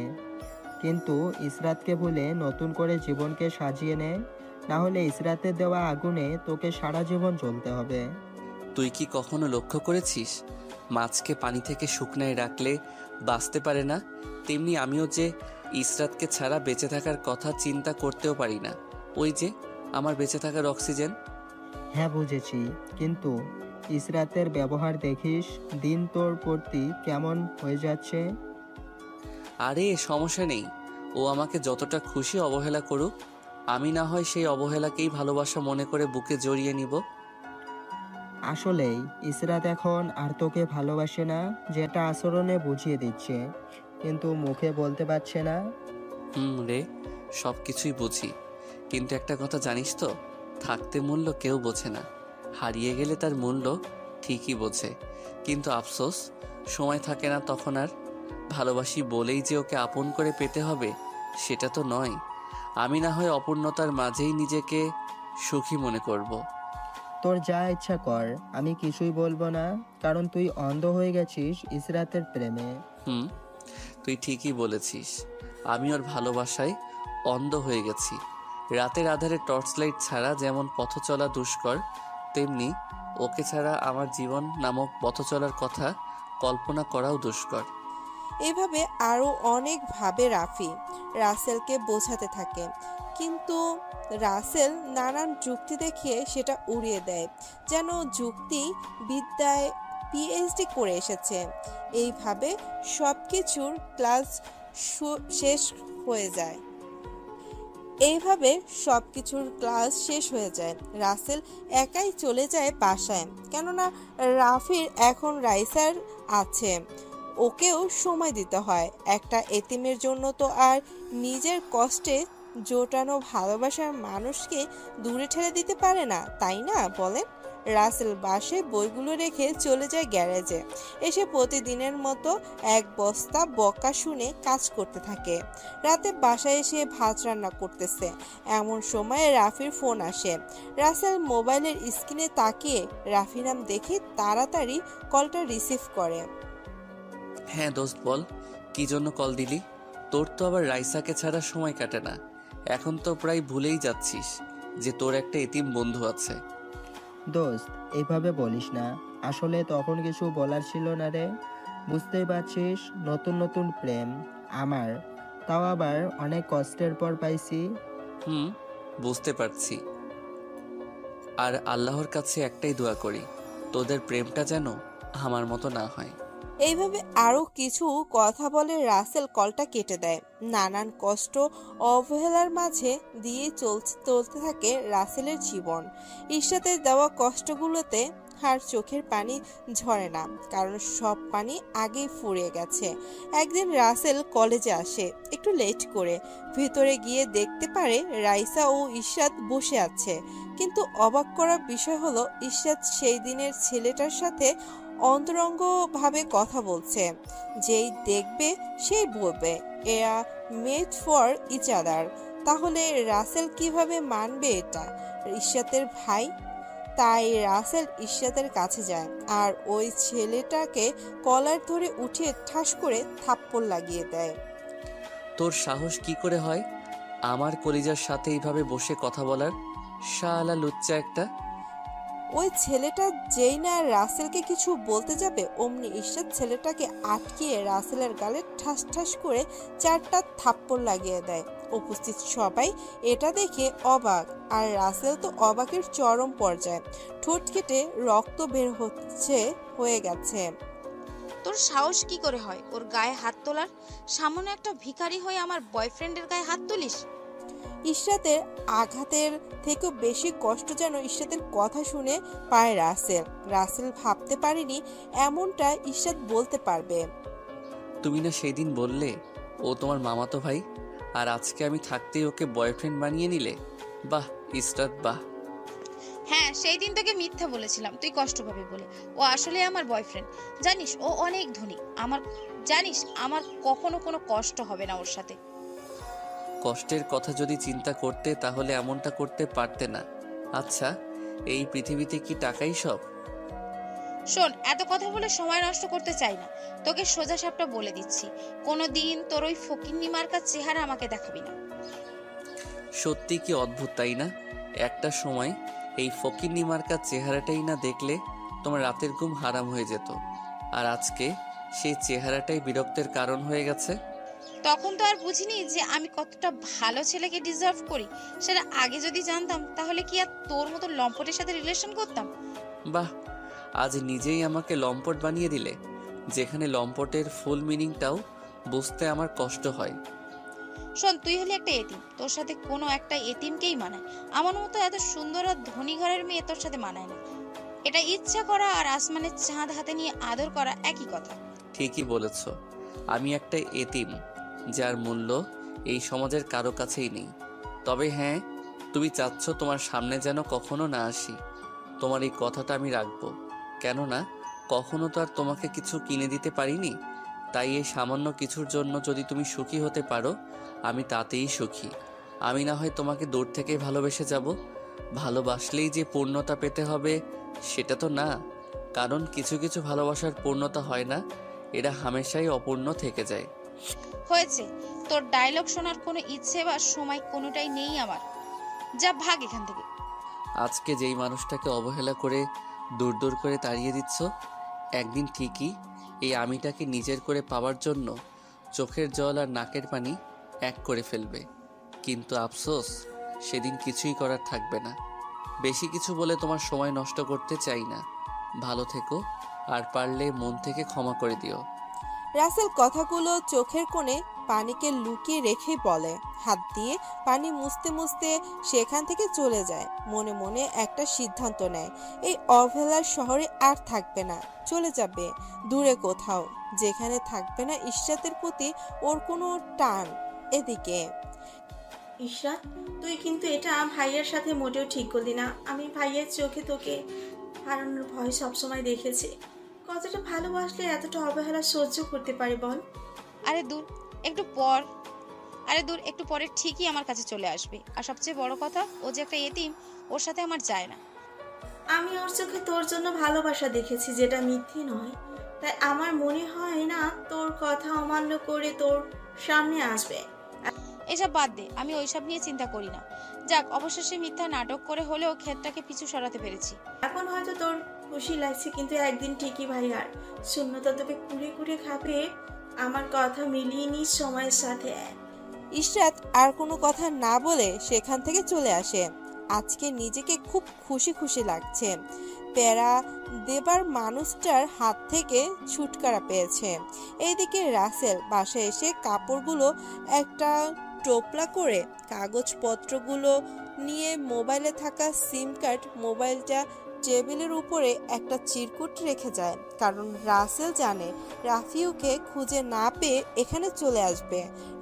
[SPEAKER 2] কিন্তু ইসরাতকে ভুলে নতুন করে জীবনকে সাজিয়ে নে, না হলে ইসরাতের দেওয়া আগুনে তোকে সারা জীবন জ্বলতে হবে।
[SPEAKER 1] তুই কি কখনো লক্ষ্য করেছিস, মাছকে পানি থেকে শুকনায় রাখলে বাঁচতে পারে না? তেমনি আমিও যে ইসরাতকে ছাড়া বেঁচে থাকার কথা চিন্তা করতেও পারি না। ওই যে আমার বেঁচে থাকার অক্সিজেন।
[SPEAKER 2] হ্যাঁ বুঝেছি, কিন্তু ইসরাতের ব্যবহার দেখিস, দিন তোর প্রতি কেমন হয়ে যাচ্ছে।
[SPEAKER 1] আরে সমস্যা নেই, ও আমাকে যতটা খুশি অবহেলা করুক, আমি না হয় সেই অবহেলাকেই ভালোবাসা মনে করে বুকে জড়িয়ে নিব।
[SPEAKER 2] আসলেই ইসরাত এখন আর তোকে ভালোবাসে না, যেটা আচরণে বুঝিয়ে দিচ্ছে, কিন্তু মুখে বলতে পারছে না।
[SPEAKER 1] রে, সব কিছুই বুঝি, কিন্তু একটা কথা জানিস তো, থাকতে মূল্য কেউ বোঝে না, হারিয়ে গেলে তার মূল্য ঠিকই বোঝে। কিন্তু আফসোস, সময় থাকে না তখন আর। ভালোবাসি বলেই যে ওকে আপন করে পেতে হবে সেটা তো নয়। আমি না হয় অপূর্ণতার মাঝেই নিজেকে সুখী মনে করব।
[SPEAKER 2] তোর যা ইচ্ছা কর, আমি কিছুই বলবো না, কারণ তুই অন্ধ হয়ে গেছিস ইসরাতের প্রেমে।
[SPEAKER 1] তুই ঠিকই বলেছিস, আমি ওর ভালোবাসায় অন্ধ হয়ে গেছি। রাতের আধারে টর্চ লাইট ছাড়া যেমন পথ চলা দুষ্কর, তেমনি ওকে ছাড়া আমার জীবন নামক পথ চলার কথা কল্পনা করাও দুষ্কর।
[SPEAKER 3] এভাবে আরও অনেক ভাবে রাফি রাসেলকে বোঝাতে থাকে, কিন্তু রাসেল নানান যুক্তি দেখিয়ে সেটা উড়িয়ে দেয়, যেন যুক্তি বিদ্যায় পিএইচডি করে এসেছে। এইভাবে সব কিছুর ক্লাস শেষ হয়ে যায়। শেষ হয়ে যায়। রাসেল একাই চলে যায় বাসায়, কেননা রাফির এখন রাইসার আছে, ওকেও সময় দিতে হয়। একটা এতিমের জন্য তো আর নিজের কষ্টে জোটানো ভালোবাসার মানুষকে দূরে ঠেলে দিতে পারে না, তাই না বলেন? রাসেল বাসায় বইগুলো রেখে চলে যায় গ্যারেজে। এসে প্রতিদিনের মতো এক বস্তা বকা শুনে কাজ করতে থাকে। রাতে বাসায় এসে ভাত রান্না করতেছে, এমন সময় রাফির ফোন আসে। রাসেল মোবাইলের স্ক্রিনে তাকিয়ে রাফি নাম দেখে তাড়াতাড়ি কলটা রিসিভ করে।
[SPEAKER 1] হ্যাঁ দোস্ত, বল, কি জন্য কল দিলি? তোর তো আবার রাইসাকে ছাড়া সময় কাটে না। এখন তো প্রায় ভুলেই যাচ্ছিস যে তোর একটা এতিম বন্ধু আছে।
[SPEAKER 2] দোস্ত, এইভাবে বলিস না, আসলে তখন কিছু বলার ছিল না রে। বুঝতেই পারছিস, নতুন নতুন প্রেম আমার, তাও আবার অনেক কষ্টের পর পাইছি।
[SPEAKER 1] বুঝতে পারছি। আর আল্লাহর কাছে একটাই দোয়া করি, তোদের প্রেমটা যেন আমার মতো না হয়।
[SPEAKER 3] এইভাবে আরো কিছু কথা বলে রাসেল কলটা কেটে দেয়। নানান কষ্ট অবহেলার মাঝে দিয়ে চলতে থাকে রাসেলের জীবন। ইশরাতের দেওয়া কষ্টগুলোতে আর চোখের পানি ঝরে না, কারণ সব পানি আগেই ফুরিয়ে গেছে। একদিন রাসেল কলেজে আসে একটু লেট করে। ভেতরে গিয়ে দেখতে পারে রাইসা ও ইশরাত বসে আছে, কিন্তু অবাক করার বিষয় হলো ইশরাত সেই দিনের ছেলেটার সাথে অন্তরঙ্গ ভাবে কথা বলছে। যেই দেখবে সেই বলবে এরা মেড ফর ইচ আদার। তাহলে রাসেল কিভাবে মানবে এটা? ইশরাতের ভাই। তাই রাসেল ইশরাতের কাছে যায় আর ওই ছেলেটাকে কলার ধরে উঠিয়ে ঠাস করে থাপ্পড় লাগিয়ে দেয়।
[SPEAKER 1] তোর সাহস কি করে হয় আমার কলিজার সাথে এইভাবে বসে কথা বলার? শালা লুচ্চা একটা।
[SPEAKER 3] ওই ছেলেটা যেই না রাসেলকে কিছু বলতে যাবে, অমনি ইশরাত ছেলেটাকে আটকিয়ে রাসেলের গালে ঠাস ঠাস করে 4টা থাপ্পড় লাগিয়ে দেয়। উপস্থিত সবাই এটা দেখে অবাক, আর রাসেল তো অবাকের চরম পর্যায়ে, ঠোঁট কেটে রক্ত বের হয়ে গেছে।
[SPEAKER 4] তোর সাহস কি করে হয় ওর গায়ে হাত তোলার? সামান্য একটা ভিখারি হয়ে আমার বয়ফ্রেন্ডের গায়ে হাত তুলিস?
[SPEAKER 3] ইশরাতের আঘাতের থেকেও বেশি কষ্ট যেন ইশরাতের কথা শুনে পায় রাসেল। রাসেল ভাবতে পারেনি এমনটা ইশরাত বলতে পারবে।
[SPEAKER 1] তুমি না সেই দিন বললে ও তোমার মামাতো ভাই, আর আজকে আমি থাকতেই ওকে বয়ফ্রেন্ড বানিয়ে নিলে? বাহ ইসরাত, বাহ।
[SPEAKER 4] হ্যাঁ, সেই দিন তোকে মিথ্যা বলেছিলাম তুই কষ্ট পাবি বলে। ও আসলে আমার বয়ফ্রেন্ড। জানিস ও অনেক ধনী। আমার কখনো কোনো কষ্ট হবে না ওর সাথে।
[SPEAKER 1] কষ্টের কথা যদি চিন্তা করতে তাহলে এমনটা করতে পারতে না। আচ্ছা, এই পৃথিবীতে কি টাকাই সব?
[SPEAKER 4] শোন, এত কথা বলে সময় নষ্ট করতে চাই না। তোকে সোজা সাপটা বলে দিচ্ছি, কোনোদিন তোর ওই ফকিন্নি মার্কার চেহারা আমাকে দেখাবি না।
[SPEAKER 1] সত্যি কি অদ্ভুত, তাই না? একটা সময় এই ফকিন্নি মার্কার চেহারাটাই না দেখলে তোমার রাতের ঘুম হারাম হয়ে যেত, আর আজকে সেই চেহারাটাই বিরক্তের কারণ হয়ে গেছে।
[SPEAKER 4] তখন তো আর বুঝিনি যে আমি কতটা ভালো ছেলেকে ডিজার্ভ করি। সেটা আগে যদি জানতাম তাহলে কি আর তোর মতো লম্পটের সাথে রিলেশন করতাম?
[SPEAKER 1] বাহ, আজ নিজেই আমাকে লম্পট বানিয়ে দিলে, যেখানে লম্পটের ফুল মিনিংটাও বুঝতে আমার কষ্ট হয়।
[SPEAKER 4] শোন, তুই হলি একটা এতিম, তোর সাথে কোনো একটা এতিমকেই মানায়। আমার মতো এত সুন্দর আর ধনী ঘরের মেয়ে তোর সাথে মানায় না। এটা ইচ্ছা করা আর আসমানের চাঁদ হাতে নিয়ে আদর করা একই কথা।
[SPEAKER 1] ঠিকই বলেছ, আমি একটা এতিম, যার মূল্য এই সমাজের কারো কাছেই নেই। তবে হ্যাঁ, তুমি চাচ্ছ তোমার সামনে যেন কখনো না আসি। তোমার এই কথাটা আমি রাখবো, কেননা কখনো তো আর তোমাকে কিছু কিনে দিতে পারিনি। তাই এই সামান্য কিছুর জন্য যদি তুমি সুখী হতে পারো, আমি তাতেই সুখী। আমি না হয় তোমাকে দূর থেকেই ভালোবেসে যাব। ভালোবাসলেই যে পূর্ণতা পেতে হবে সেটা তো না, কারণ কিছু কিছু ভালোবাসার পূর্ণতা হয় না, এরা হামেশাই অপূর্ণ থেকে যায়।
[SPEAKER 4] হয়েছে, তোর ডায়লগ শোনার কোনো ইচ্ছে বা সময় কোনোটাই নেই আমার। যা, ভাগ এখান থেকে।
[SPEAKER 1] আজকে যেই মানুষটাকে অবহেলা করে দূর দূর করে তাড়িয়ে দিচ্ছ, একদিন ঠিকই এই আমিটাকে নিজের করে পাওয়ার জন্য চোখের জল আর নাকের পানি এক করে ফেলবে। কিন্তু আফসোস, সেদিন কিছুই করার থাকবে না। বেশি কিছু বলে তোমার সময় নষ্ট করতে চাই না। ভালো থেকো, আর পারলে মন থেকে ক্ষমা করে দিও।
[SPEAKER 3] রাসেল কথাগুলো চোখের কোণে পানিকে লুকিয়ে রেখেই বলে, হাত দিয়ে পানি মুছতে মুছতে সেখান থেকে চলে যায়। মনে মনে একটা সিদ্ধান্ত নেয়, এই অবহেলার শহরে আর থাকবে না, চলে যাবে দূরে কোথাও, যেখানে থাকবে না ইশরাতের প্রতি ওর কোনো টান। এদিকে
[SPEAKER 6] ইশরাত, তুই কিন্তু এটা ভাইয়ার সাথে মোটেও ঠিক করলি না। আমি ভাইয়ের চোখে তোকে হারানোর ভয় সবসময় দেখেছি। কতটা ভালোবাসলে এতটা অবহেলা সহ্য করতে পারে বল?
[SPEAKER 4] আরে দূর, একটু পরে ঠিকই আমার কাছে চলে আসবে। আর সবচেয়ে বড় কথা, ও যে একটা এতিম, ওর সাথে আমার যায় না।
[SPEAKER 6] আমি ওর চোখে তোর জন্য ভালোবাসা দেখেছি, যেটা মিথ্যে নয়। তাই আমার মনে হয় না তোর কথা অমান্য করে তোর সামনে আসবে।
[SPEAKER 4] এসব বাদ দে, আমি ওইসব নিয়ে চিন্তা করি না। যাক, অবশেষে মিথ্যা নাটক করে হলেও ক্ষেতটাকে পিছু সরাতে পেরেছি।
[SPEAKER 6] এখন হয়তো তোর খুশি লাগছে, কিন্তু একদিন ঠিকই ভাইয়ার শূন্যতা তোকে কুড়ে কুড়ে খাবে। আমার কথা মিলিয়ে নিস সময়ের সাথে।
[SPEAKER 3] ইশরাত আর কোনো কথা না বলে সেখান থেকে চলে আসে। আজকে নিজেকে খুব খুশি খুশি লাগছে, প্যারা দেবার মানুষটার হাত থেকে ছুটকারা পেয়েছে। এইদিকে রাসেল বাসায় এসে কাপড়গুলো একটা টোপলা করে কাগজপত্রগুলো নিয়ে মোবাইলে থাকা সিম কার্ড মোবাইলটা টেবিলের উপরে একটা চিরকুট রেখে যায়, কারণ রাসেল জানে রাফিউকে খুঁজে না পেয়ে এখানে চলে আসবে।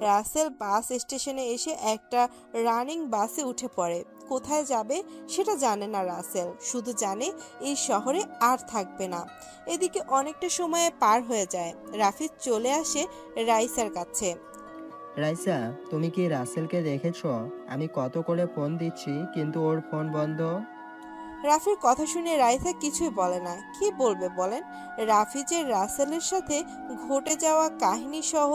[SPEAKER 3] রাসেল বাস স্টেশনে এসে একটা রানিং বাসে উঠে পড়ে। কোথায় যাবে সেটা জানে না রাসেল, শুধু জানে এই শহরে আর থাকবে না। এদিকে অনেকটা সময় পার হয়ে যায়। রাফি চলে আসে রাইসার কাছে।
[SPEAKER 2] রাইসা, তুমি কি রাসেলকে দেখেছ? আমি কত করে ফোন দিচ্ছি, কিন্তু ওর ফোন বন্ধ।
[SPEAKER 3] রাফির কথা শুনে রাইসা কিছুই বলে না। কি বলবে বলেন? রাফি যে রাসেলের সাথে ঘটে যাওয়া কাহিনী সহ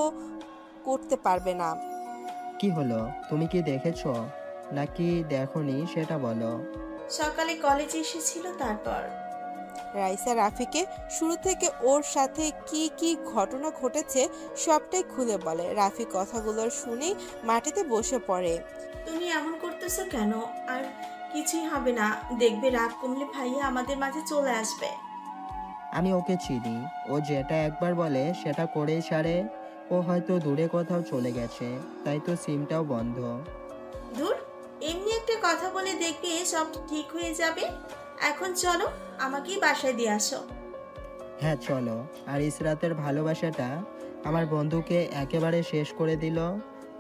[SPEAKER 3] করতে পারবে না।
[SPEAKER 2] কি হলো, তুমি কি দেখেছ নাকি দেখোনি সেটা বলো।
[SPEAKER 6] সকালে কলেজে এসেছিল, তারপর
[SPEAKER 3] রাইসা রাফিকে শুরু থেকে ওর সাথে কি কি ঘটনা ঘটেছে সবটাই খুলে বলে। রাফি কথাগুলো শুনেই মাটিতে বসে পড়ে।
[SPEAKER 6] তুমি এমন করতেছো কেন? আর কিছুই হবে না, দেখবে রাগ কমলে ভাইয়া আমাদের মাঝে চলে আসবে।
[SPEAKER 2] আমি ওকে চিনি, ও যেটা একবার বলে সেটা করেই ছাড়ে। ও হয়তো দূরে কোথাও চলে গেছে, তাই তো সিমটাও বন্ধ।
[SPEAKER 6] দূর, এমনি একটা কথা বলে দেখবে সব ঠিক হয়ে যাবে। এখন চলো, আমাকেই বাসায় দিয়ে আসো।
[SPEAKER 2] হ্যাঁ চলো। আর ইসরাতের ভালোবাসাটা আমার বন্ধুকে একেবারে শেষ করে দিল।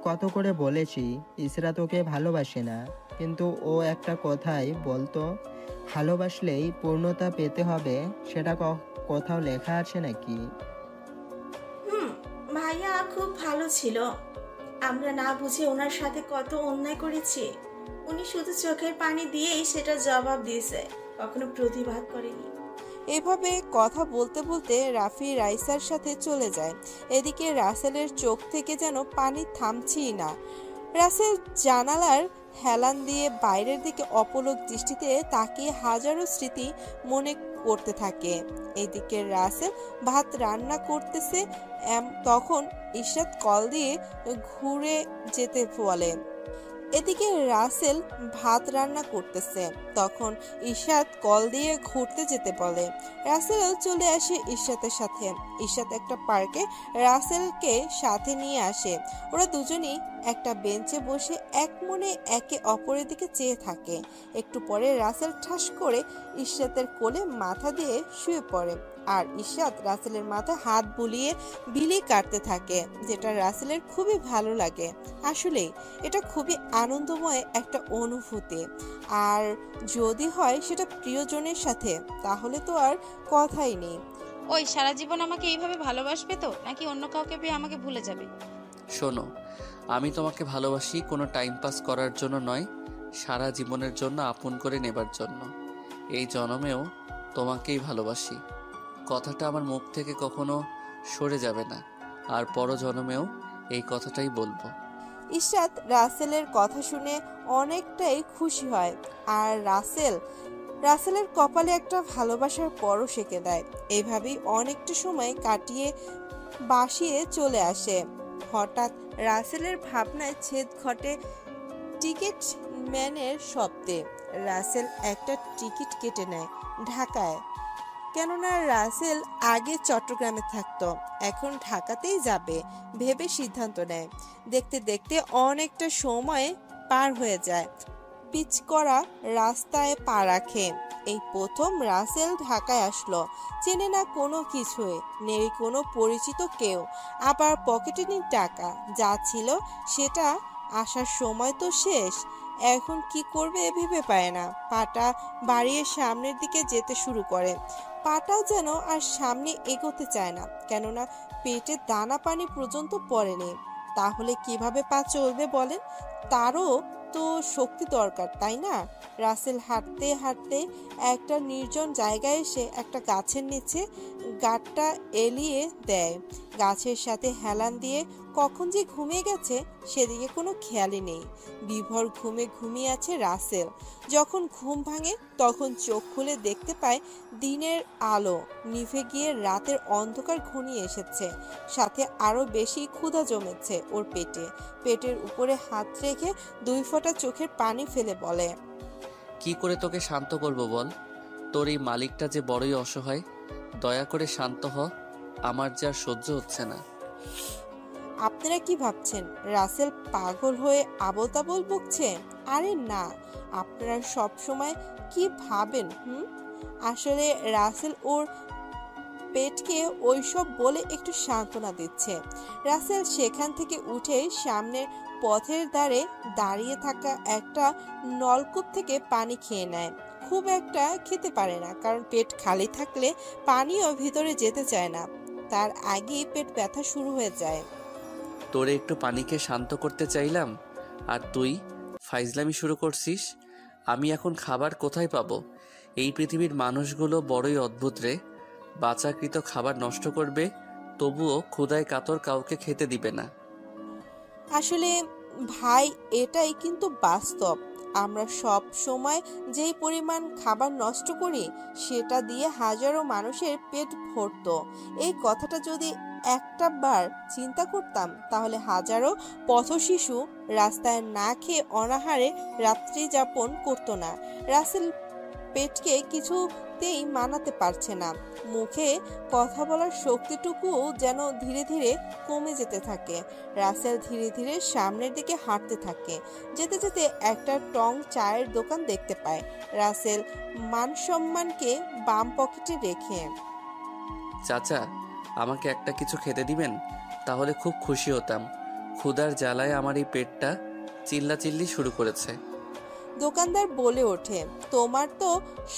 [SPEAKER 2] কত করে বলেছি ইসরাত ওকে ভালোবাসে না, কিন্তু ও একটা কথাই বলতো, ভালোবাসলেই পূর্ণতা পেতে হবে। সেটা কোথাও লেখা আছে নাকি?
[SPEAKER 6] ভাইয়া খুব ভালো ছিল। আমরা না বুঝে ওনার সাথে কত অন্যায় করেছি। উনি শুধু চোখের পানি দিয়েই সেটা জবাব দিয়েছে, কখনো প্রতিবাদ করেনি।
[SPEAKER 3] এভাবে কথা বলতে বলতে রাফি রাইসার সাথে চলে যায়। এদিকে রাসেলের চোখ থেকে যেন পানি থামছেই না। রাসেল জানালার হেলান দিয়ে বাইরের দিকে অপলক দৃষ্টিতে তাকিয়ে হাজারো স্মৃতি মনে করতে থাকে। এদিকে রাসেল ভাত রান্না করতেছে, তখন ইশরাত কল দিয়ে ঘুরে যেতে বলে। এদিকে রাসেল ভাত রান্না করতেছে। তখন ইশাত কল দিয়ে ঘুরতে যেতে বলে। রাসেলও চলে আসে ইশাতের সাথে। ইশাত একটা পার্কে রাসেলকে সাথে নিয়ে আসে। ওরা দুজনেই একটা বেঞ্চে বসে এক মনে একে অপরের দিকে চেয়ে থাকে। একটু পরে রাসেল ঠাস করে ইশাতের কোলে মাথা দিয়ে শুয়ে পড়ে, আর ইশাত রাসেলের মাথায় হাত বুলিয়ে বিলি কাটতে থাকে, যেটা রাসেলের খুবই ভালো লাগে। আসলেই এটা খুবই আনন্দময় একটা অনুভূতি, আর যদি হয় সেটা প্রিয়জনের সাথে, তাহলে তো আর কথাই নেই।
[SPEAKER 4] ওই সারা জীবন আমাকে এইভাবে ভালোবাসবে তো, নাকি অন্য কাউকে পেয়ে আমাকে ভুলে যাবে?
[SPEAKER 1] শোনো, আমি তোমাকে ভালোবাসি কোনো টাইম পাস করার জন্য নয়, সারা জীবনের জন্য আপন করে নেবার জন্য। এই জন্মেও তোমাকেই ভালোবাসি, কথাটা আমার মুখ থেকে কখনো সরে যাবে না, আর পর জন্মেও এই কথাটাই বলবো।
[SPEAKER 3] ইশরাত রাসেলের কথা শুনে অনেকটাই খুশি হয়, আর রাসেলের কপালে একটা ভালোবাসার পরশ এঁকে দেয়। এইভাবেই অনেকটা সময় কাটিয়ে বাসিয়ে চলে আসে। হঠাৎ রাসেলের ভাবনায় ছেদ ঘটে টিকিট ম্যানের শব্দে। রাসেল একটা টিকিট কেটে নেয় ঢাকায়, কেননা রাসেল আগে চট্টগ্রামে থাকতো, এখন ঢাকাতেই যাবে ভেবে সিদ্ধান্ত নেয়। দেখতে দেখতে অনেকটা সময় পার হয়ে যায়। পিচ করা রাস্তায় পা রাখে। এই প্রথম রাসেল ঢাকায় আসলো, চেনে না কোনো কিছুই, নেই কোনো পরিচিত কেউ, আবার পকেটে নেই টাকা, যা ছিল সেটা আসার সময় তো শেষ। এখন কি করবে ভেবে পায় না। পাটা বাড়িয়ে সামনের দিকে যেতে শুরু করে। পাটাও যেন আর সামনে এগোতে চায় না, কেননা পেটে দানা পানি পর্যন্ত পড়েনি। তাহলে কিভাবে পা চলবে বলেন? তারও তো শক্তি দরকার, তাই না? রাসেল হাঁটতে হাঁটতে একটা নির্জন জায়গায় এসে একটা গাছের নিচে গাঁটটা এলিয়ে দেয়। গাছের সাথে হেলান দিয়ে কখন যে ঘুমিয়ে গেছে সেদিকে কোনো খেয়ালই নেই। বিভোর ঘুমে ঘুমিয়ে আছে রাসেল। যখন ঘুম ভাঙে তখন চোখ খুলে দেখতে পায় দিনের আলো নিভে গিয়ে রাতের অন্ধকার ঘনিয়ে এসেছে। সাথে আরো বেশি ক্ষুধা জমেছে ওর পেটে। পেটের উপরে হাত রেখে 2 ফোঁটা চোখের পানি ফেলে বলে,
[SPEAKER 1] কি করে তোকে শান্ত করব বল? তোর এই মালিকটা যে বড়ই অসহায়, দয়া করে শান্ত হ, আমার যা সহ্য হচ্ছে না।
[SPEAKER 3] আপনারা কি ভাবছেন রাসেল পাগল হয়ে আবোল তাবোল বকছে? আরে না, আপনারা সব সময় কি ভাবেন? আসলে রাসেল ওর পেটকে ওইসব বলে একটু সান্ত্বনা দিচ্ছে। রাসেল সেখান থেকে উঠে সামনের পথের ধারে দাঁড়িয়ে থাকা একটা নলকূপ থেকে পানি খেয়ে নেয়। খুব একটা খেতে পারে না, কারণ পেট খালি থাকলে পানিও ভিতরে যেতে চায় না। তার আগেই পেট ব্যথা শুরু হয়ে যায়।
[SPEAKER 1] তোরে একটু পানিকে শান্ত করতে চাইলাম, আর তুই ফাইজলামি শুরু করছিস। আমি এখন খাবার কোথায় পাবো? এই পৃথিবীর মানুষগুলো বড়ই অদ্ভুত রে। বাঁচাকৃত খাবার নষ্ট করবে, তবুও ক্ষুধায় কাতর কাউকে খেতে দিবে না।
[SPEAKER 3] আসলে ভাই, এটাই কিন্তু বাস্তব। আমরা সব সময় যেই পরিমাণ খাবার নষ্ট করি সেটা দিয়ে হাজারো মানুষের পেট ভরতো। এই কথাটা যদি একটা বার চিন্তা করতাম, তাহলে হাজারো পথশিশু রাস্তায় না খেয়ে অনাহারে রাত্রি যাপন করতো না। রাসেল পেটকে কিছুতেই মানাতে পারছে না। মুখে কথা বলার শক্তিটুকু যেন ধীরে ধীরে কমে যেতে থাকে। রাসেল ধীরে ধীরে সামনের দিকে হাঁটতে থাকে। যেতে যেতে একটা টং চায়ের দোকান দেখতে পায়। রাসেল মান সম্মানকে বাম পকেটে রেখে,
[SPEAKER 1] চাচা, আমাকে একটা কিছু খেতে দিবেন? তাহলে খুব খুশি হতাম। ক্ষুধার জ্বালায় আমার এই পেটটা চিল্লাচিল্লি শুরু করেছে।
[SPEAKER 3] দোকানদার বলে ওঠে, তোমার তো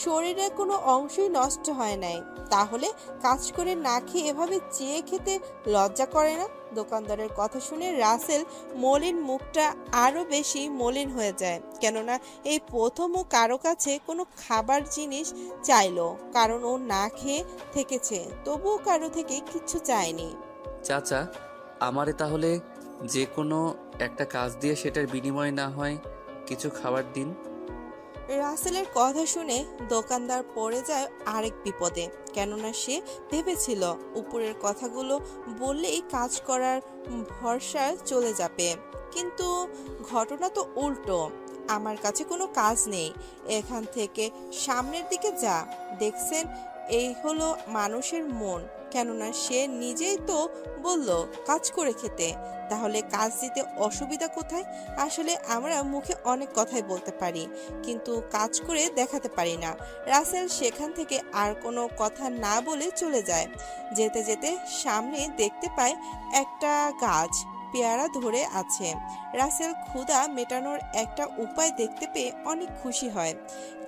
[SPEAKER 3] শরীরে কোনো অংশই নষ্ট হয় নাই, তাহলে কাজ করে না খেয়ে এভাবে চেয়ে খেতে লজ্জা করে না? দোকানদারের কথা শুনে রাসেল মলিন মুখটা আরো বেশি মলিন হয়ে যায়, কেননা এই প্রথম ও কারো কাছে কোনো খাবার জিনিস চাইলো, কারণ ও না খেয়ে থেকেছে, তবুও কারো থেকে কিচ্ছু চায়নি।
[SPEAKER 1] চাচা, আমারে তাহলে যে কোনো একটা কাজ দিয়ে সেটার বিনিময়ে না হয় কিছু খাবার দিন।
[SPEAKER 3] রাসেলের কথা শুনে দোকানদার পড়ে যায় আরেক বিপদে, কেননা সে ভেবেছিল উপরের কথাগুলো বললেই কাজ করার ভরসা চলে যাবে। কিন্তু ঘটনা তো উল্টো। আমার কাছে কোনো কাজ নেই, এখান থেকে সামনের দিকে যা। দেখছেন, এই হলো মানুষের মন। কেননা সে নিজেই তো বলল কাজ করে খেতে, তাহলে কাজ দিতে অসুবিধা কোথায়? আসলে আমরা মুখে অনেক কথাই বলতে পারি, কিন্তু কাজ করে দেখাতে পারি না। রাসেল সেখান থেকে আর কোনো কথা না বলে চলে যায়। যেতে যেতে সামনে দেখতে পায় একটা গাছ পেয়ারা ধরে আছে। রাসেল ক্ষুধা মেটানোর একটা উপায় দেখতে পেয়ে অনেক খুশি হয়।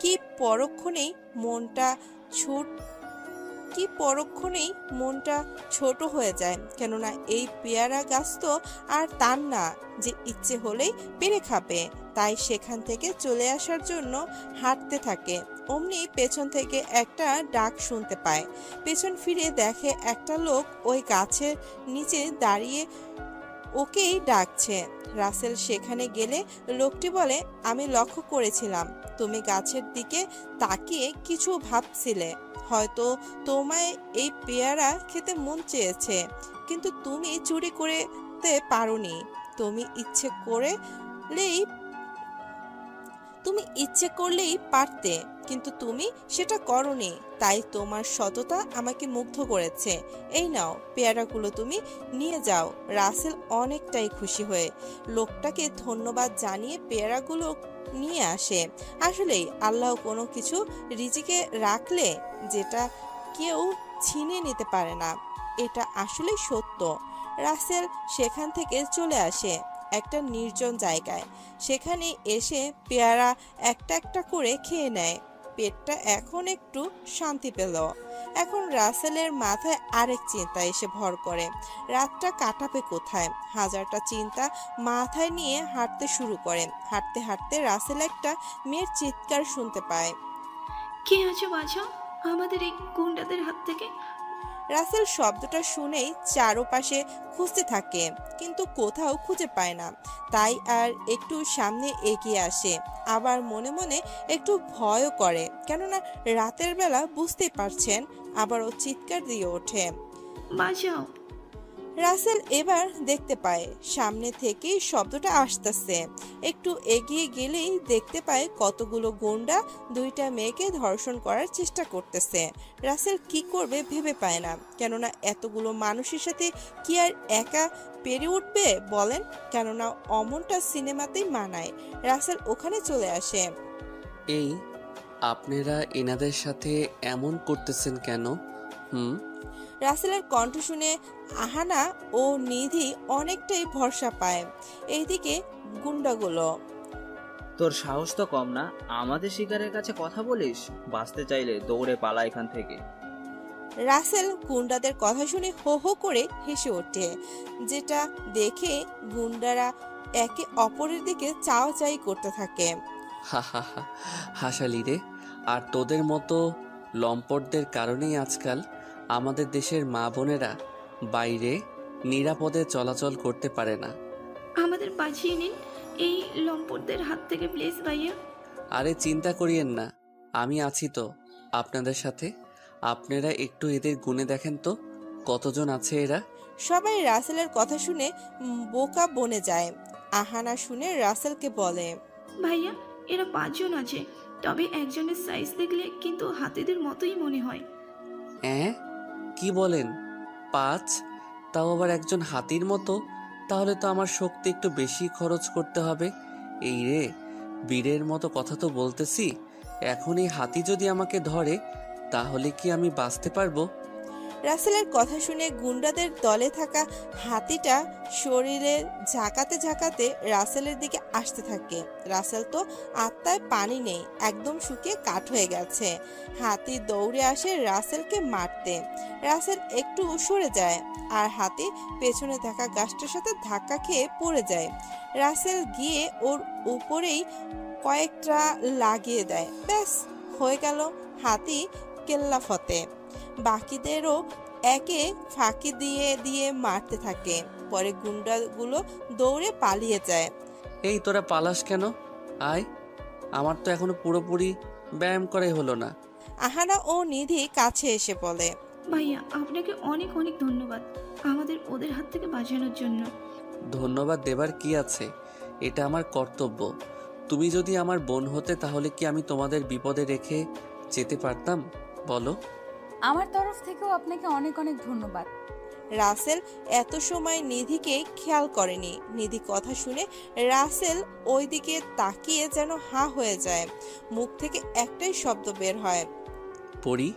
[SPEAKER 3] কি পরক্ষণেই মনটা ছোট হয়ে যায়, কেননা এই পেয়ারা গাছ তো আর তার না যে ইচ্ছে হলেই পেরে খাবে। তাই সেখান থেকে চলে আসার জন্য হাঁটতে থাকে। অমনি পেছন থেকে একটা ডাক শুনতে পায়। পেছন ফিরে দেখে একটা লোক ওই গাছের নিচে দাঁড়িয়ে ওকেই ডাকছে। রাসেল সেখানে গেলে লোকটি বলে, আমি লক্ষ্য করেছিলাম তুমি গাছের দিকে তাকিয়ে কিছু ভাবছিলে। হয়তো তোমায় এই পেয়ারা খেতে মন চেয়েছে, কিন্তু তুমি চুরি করতে পারোনি। তুমি ইচ্ছে করলেই পারতে, কিন্তু তুমি সেটা করোনি। তাই তোমার সততা আমাকে মুগ্ধ করেছে। এই নাও, পেয়ারাগুলো তুমি নিয়ে যাও। রাসেল অনেকটাই খুশি হয়ে লোকটাকে ধন্যবাদ জানিয়ে পেয়ারাগুলো নিয়ে আসে। আসলেই আল্লাহ কোনো কিছু রিজিকে রাখলে যেটা কেউ ছিনিয়ে নিতে পারে না, এটা আসলেই সত্য। রাসেল সেখান থেকে চলে আসে একটা নির্জন জায়গায়। সেখানে এসে পেয়ারা একটা একটা করে খেয়ে নেয়। পেটটা এখন একটু শান্তি পেল। এখন রাসেলের মাথায় আরেক চিন্তা এসে ভর করে। রাতটা কাটাবে কোথায়? হাজারটা চিন্তা মাথায় নিয়ে হাঁটতে শুরু করে। হাঁটতে হাঁটতে রাসেল একটা মেয়ের চিৎকার শুনতে পায়।
[SPEAKER 7] কে আছে বাঁচাও আমাদের এই গুন্ডাদের হাত থেকে।
[SPEAKER 3] রাসেল শব্দটা শুনেই চারপাশে খুঁজতে থাকে, কিন্তু কোথাও খুঁজে পায় না। তাই আর একটু সামনে এগিয়ে আসে। আবার মনে মনে একটু ভয়ও করে, কেননা রাতের বেলা বুঝতেই পারছেন। আবারও চিৎকার দিয়ে ওঠে,
[SPEAKER 7] বাঁচাও।
[SPEAKER 3] রাসেল এবার দেখতে পায় সামনে থেকেই শব্দটা আসতেছে। একটু এগিয়ে গেলেই দেখতে পায় কতগুলো গুন্ডা দুইটা মেয়েকে ধর্ষণ করার চেষ্টা করতেছে। রাসেল কি করবে ভেবে পায় না, কেননা এতগুলো মানুষের সাথে কি আর একা পেরে উঠবে বলেন? কেননা অমনটা সিনেমাতেই মানায়। রাসেল ওখানে চলে আসে।
[SPEAKER 1] এই আপনারা এনাদের সাথে এমন করতেছেন কেন?
[SPEAKER 3] রাসেলের কণ্ঠ শুনে আহানা ও নিধি অনেকটাই ভরসা পায়। এইদিকে গুন্ডাগুলো,
[SPEAKER 8] তোর সাহস তো কম না, আমাদের শিকারের কাছে কথা বলিস? বাঁচতে চাইলে দৌড়ে পালা এখান থেকে।
[SPEAKER 3] রাসেল গুন্ডাদের কথা শুনে হো হো করে হেসে ওঠে, যেটা দেখে গুন্ডারা একে অপরের দিকে চাওয়াচাই করতে থাকে।
[SPEAKER 1] হা হা হা, হাসালি রে। আর তোদের মতো লম্পটদের কারণেই আজকাল আমাদের দেশের মা বোনেরা বাইরে নিরাপদে চলাচল করতে পারে না।
[SPEAKER 7] আমাদের বাঁচিয়ে নিন এই লম্পটদের হাত থেকে প্লিজ ভাইয়া।
[SPEAKER 1] আরে চিন্তা করিয়েন না, আমি আছি তো আপনাদের সাথে। আপনারা একটু এদের গুণে দেখেন তো কতজন আছে এরা।
[SPEAKER 3] সবাই রাসেলের কথা শুনে বোকা বনে যায়। আহানা শুনে রাসেলকে বলে,
[SPEAKER 7] ভাইয়া এরা 5 জন আছে, তবে একজনের সাইজ দেখলে কিন্তু হাতিদের মতোই মনে হয়।
[SPEAKER 1] কি বলেন? 5? তাও আবার একজন হাতির মতো? তাহলে তো আমার শক্তি একটু বেশি খরচ করতে হবে। এই রে, বীরের মতো কথা তো বলতেছি। এখন এই হাতি যদি আমাকে ধরে তাহলে কি আমি বাঁচতে পারবো?
[SPEAKER 3] রাসেলের কথা শুনে গুন্ডাদের দলে থাকা হাতিটা শরীরে ঝাঁকাতে ঝাঁকাতে রাসেলের দিকে আসতে থাকে। রাসেল তো আত্মায় পানি নেই, একদম শুকিয়ে কাঠ হয়ে গেছে। হাতি দৌড়ে আসে রাসেলকে মারতে। রাসেল একটু সরে যায়, আর হাতি পেছনে থাকা গাছটার সাথে ধাক্কা খেয়ে পড়ে যায়। রাসেল গিয়ে ওর উপরেই কয়েকটা লাগিয়ে দেয়। ব্যাস হয়ে গেল হাতি কেল্লা ফতে। বাকিদেরও একে ফাঁকি দিয়ে দিয়ে মারতে থাকে। পরে গুন্ডাগুলো দৌড়ে পালিয়ে যায়।
[SPEAKER 1] এই তোরা পালাস কেন? আয়, আমার তো এখনো পুরোপুরি ব্যায়াম করাই হলো না।
[SPEAKER 3] আহানা ও নিধি কাছে এসে বলে,
[SPEAKER 7] ভাইয়া আপনাকে অনেক অনেক ধন্যবাদ আমাদের ওদের হাত থেকে বাঁচানোর জন্য।
[SPEAKER 1] ধন্যবাদ দেবার কি আছে, এটা আমার কর্তব্য। তুমি যদি আমার বোন হতে তাহলে কি আমি তোমাদের বিপদে রেখে যেতে পারতাম বলো?
[SPEAKER 9] আমার তরফ থেকেও আপনাকে অনেক অনেক ধন্যবাদ।
[SPEAKER 3] রাসেল এত সময় নিধিকে খেয়াল করেনি। নিধি কথা শুনে রাসেল ওইদিকে তাকিয়ে যেন হাঁ হয়ে যায়। মুখ থেকে একটাই শব্দ বের হয়,
[SPEAKER 1] পড়ি।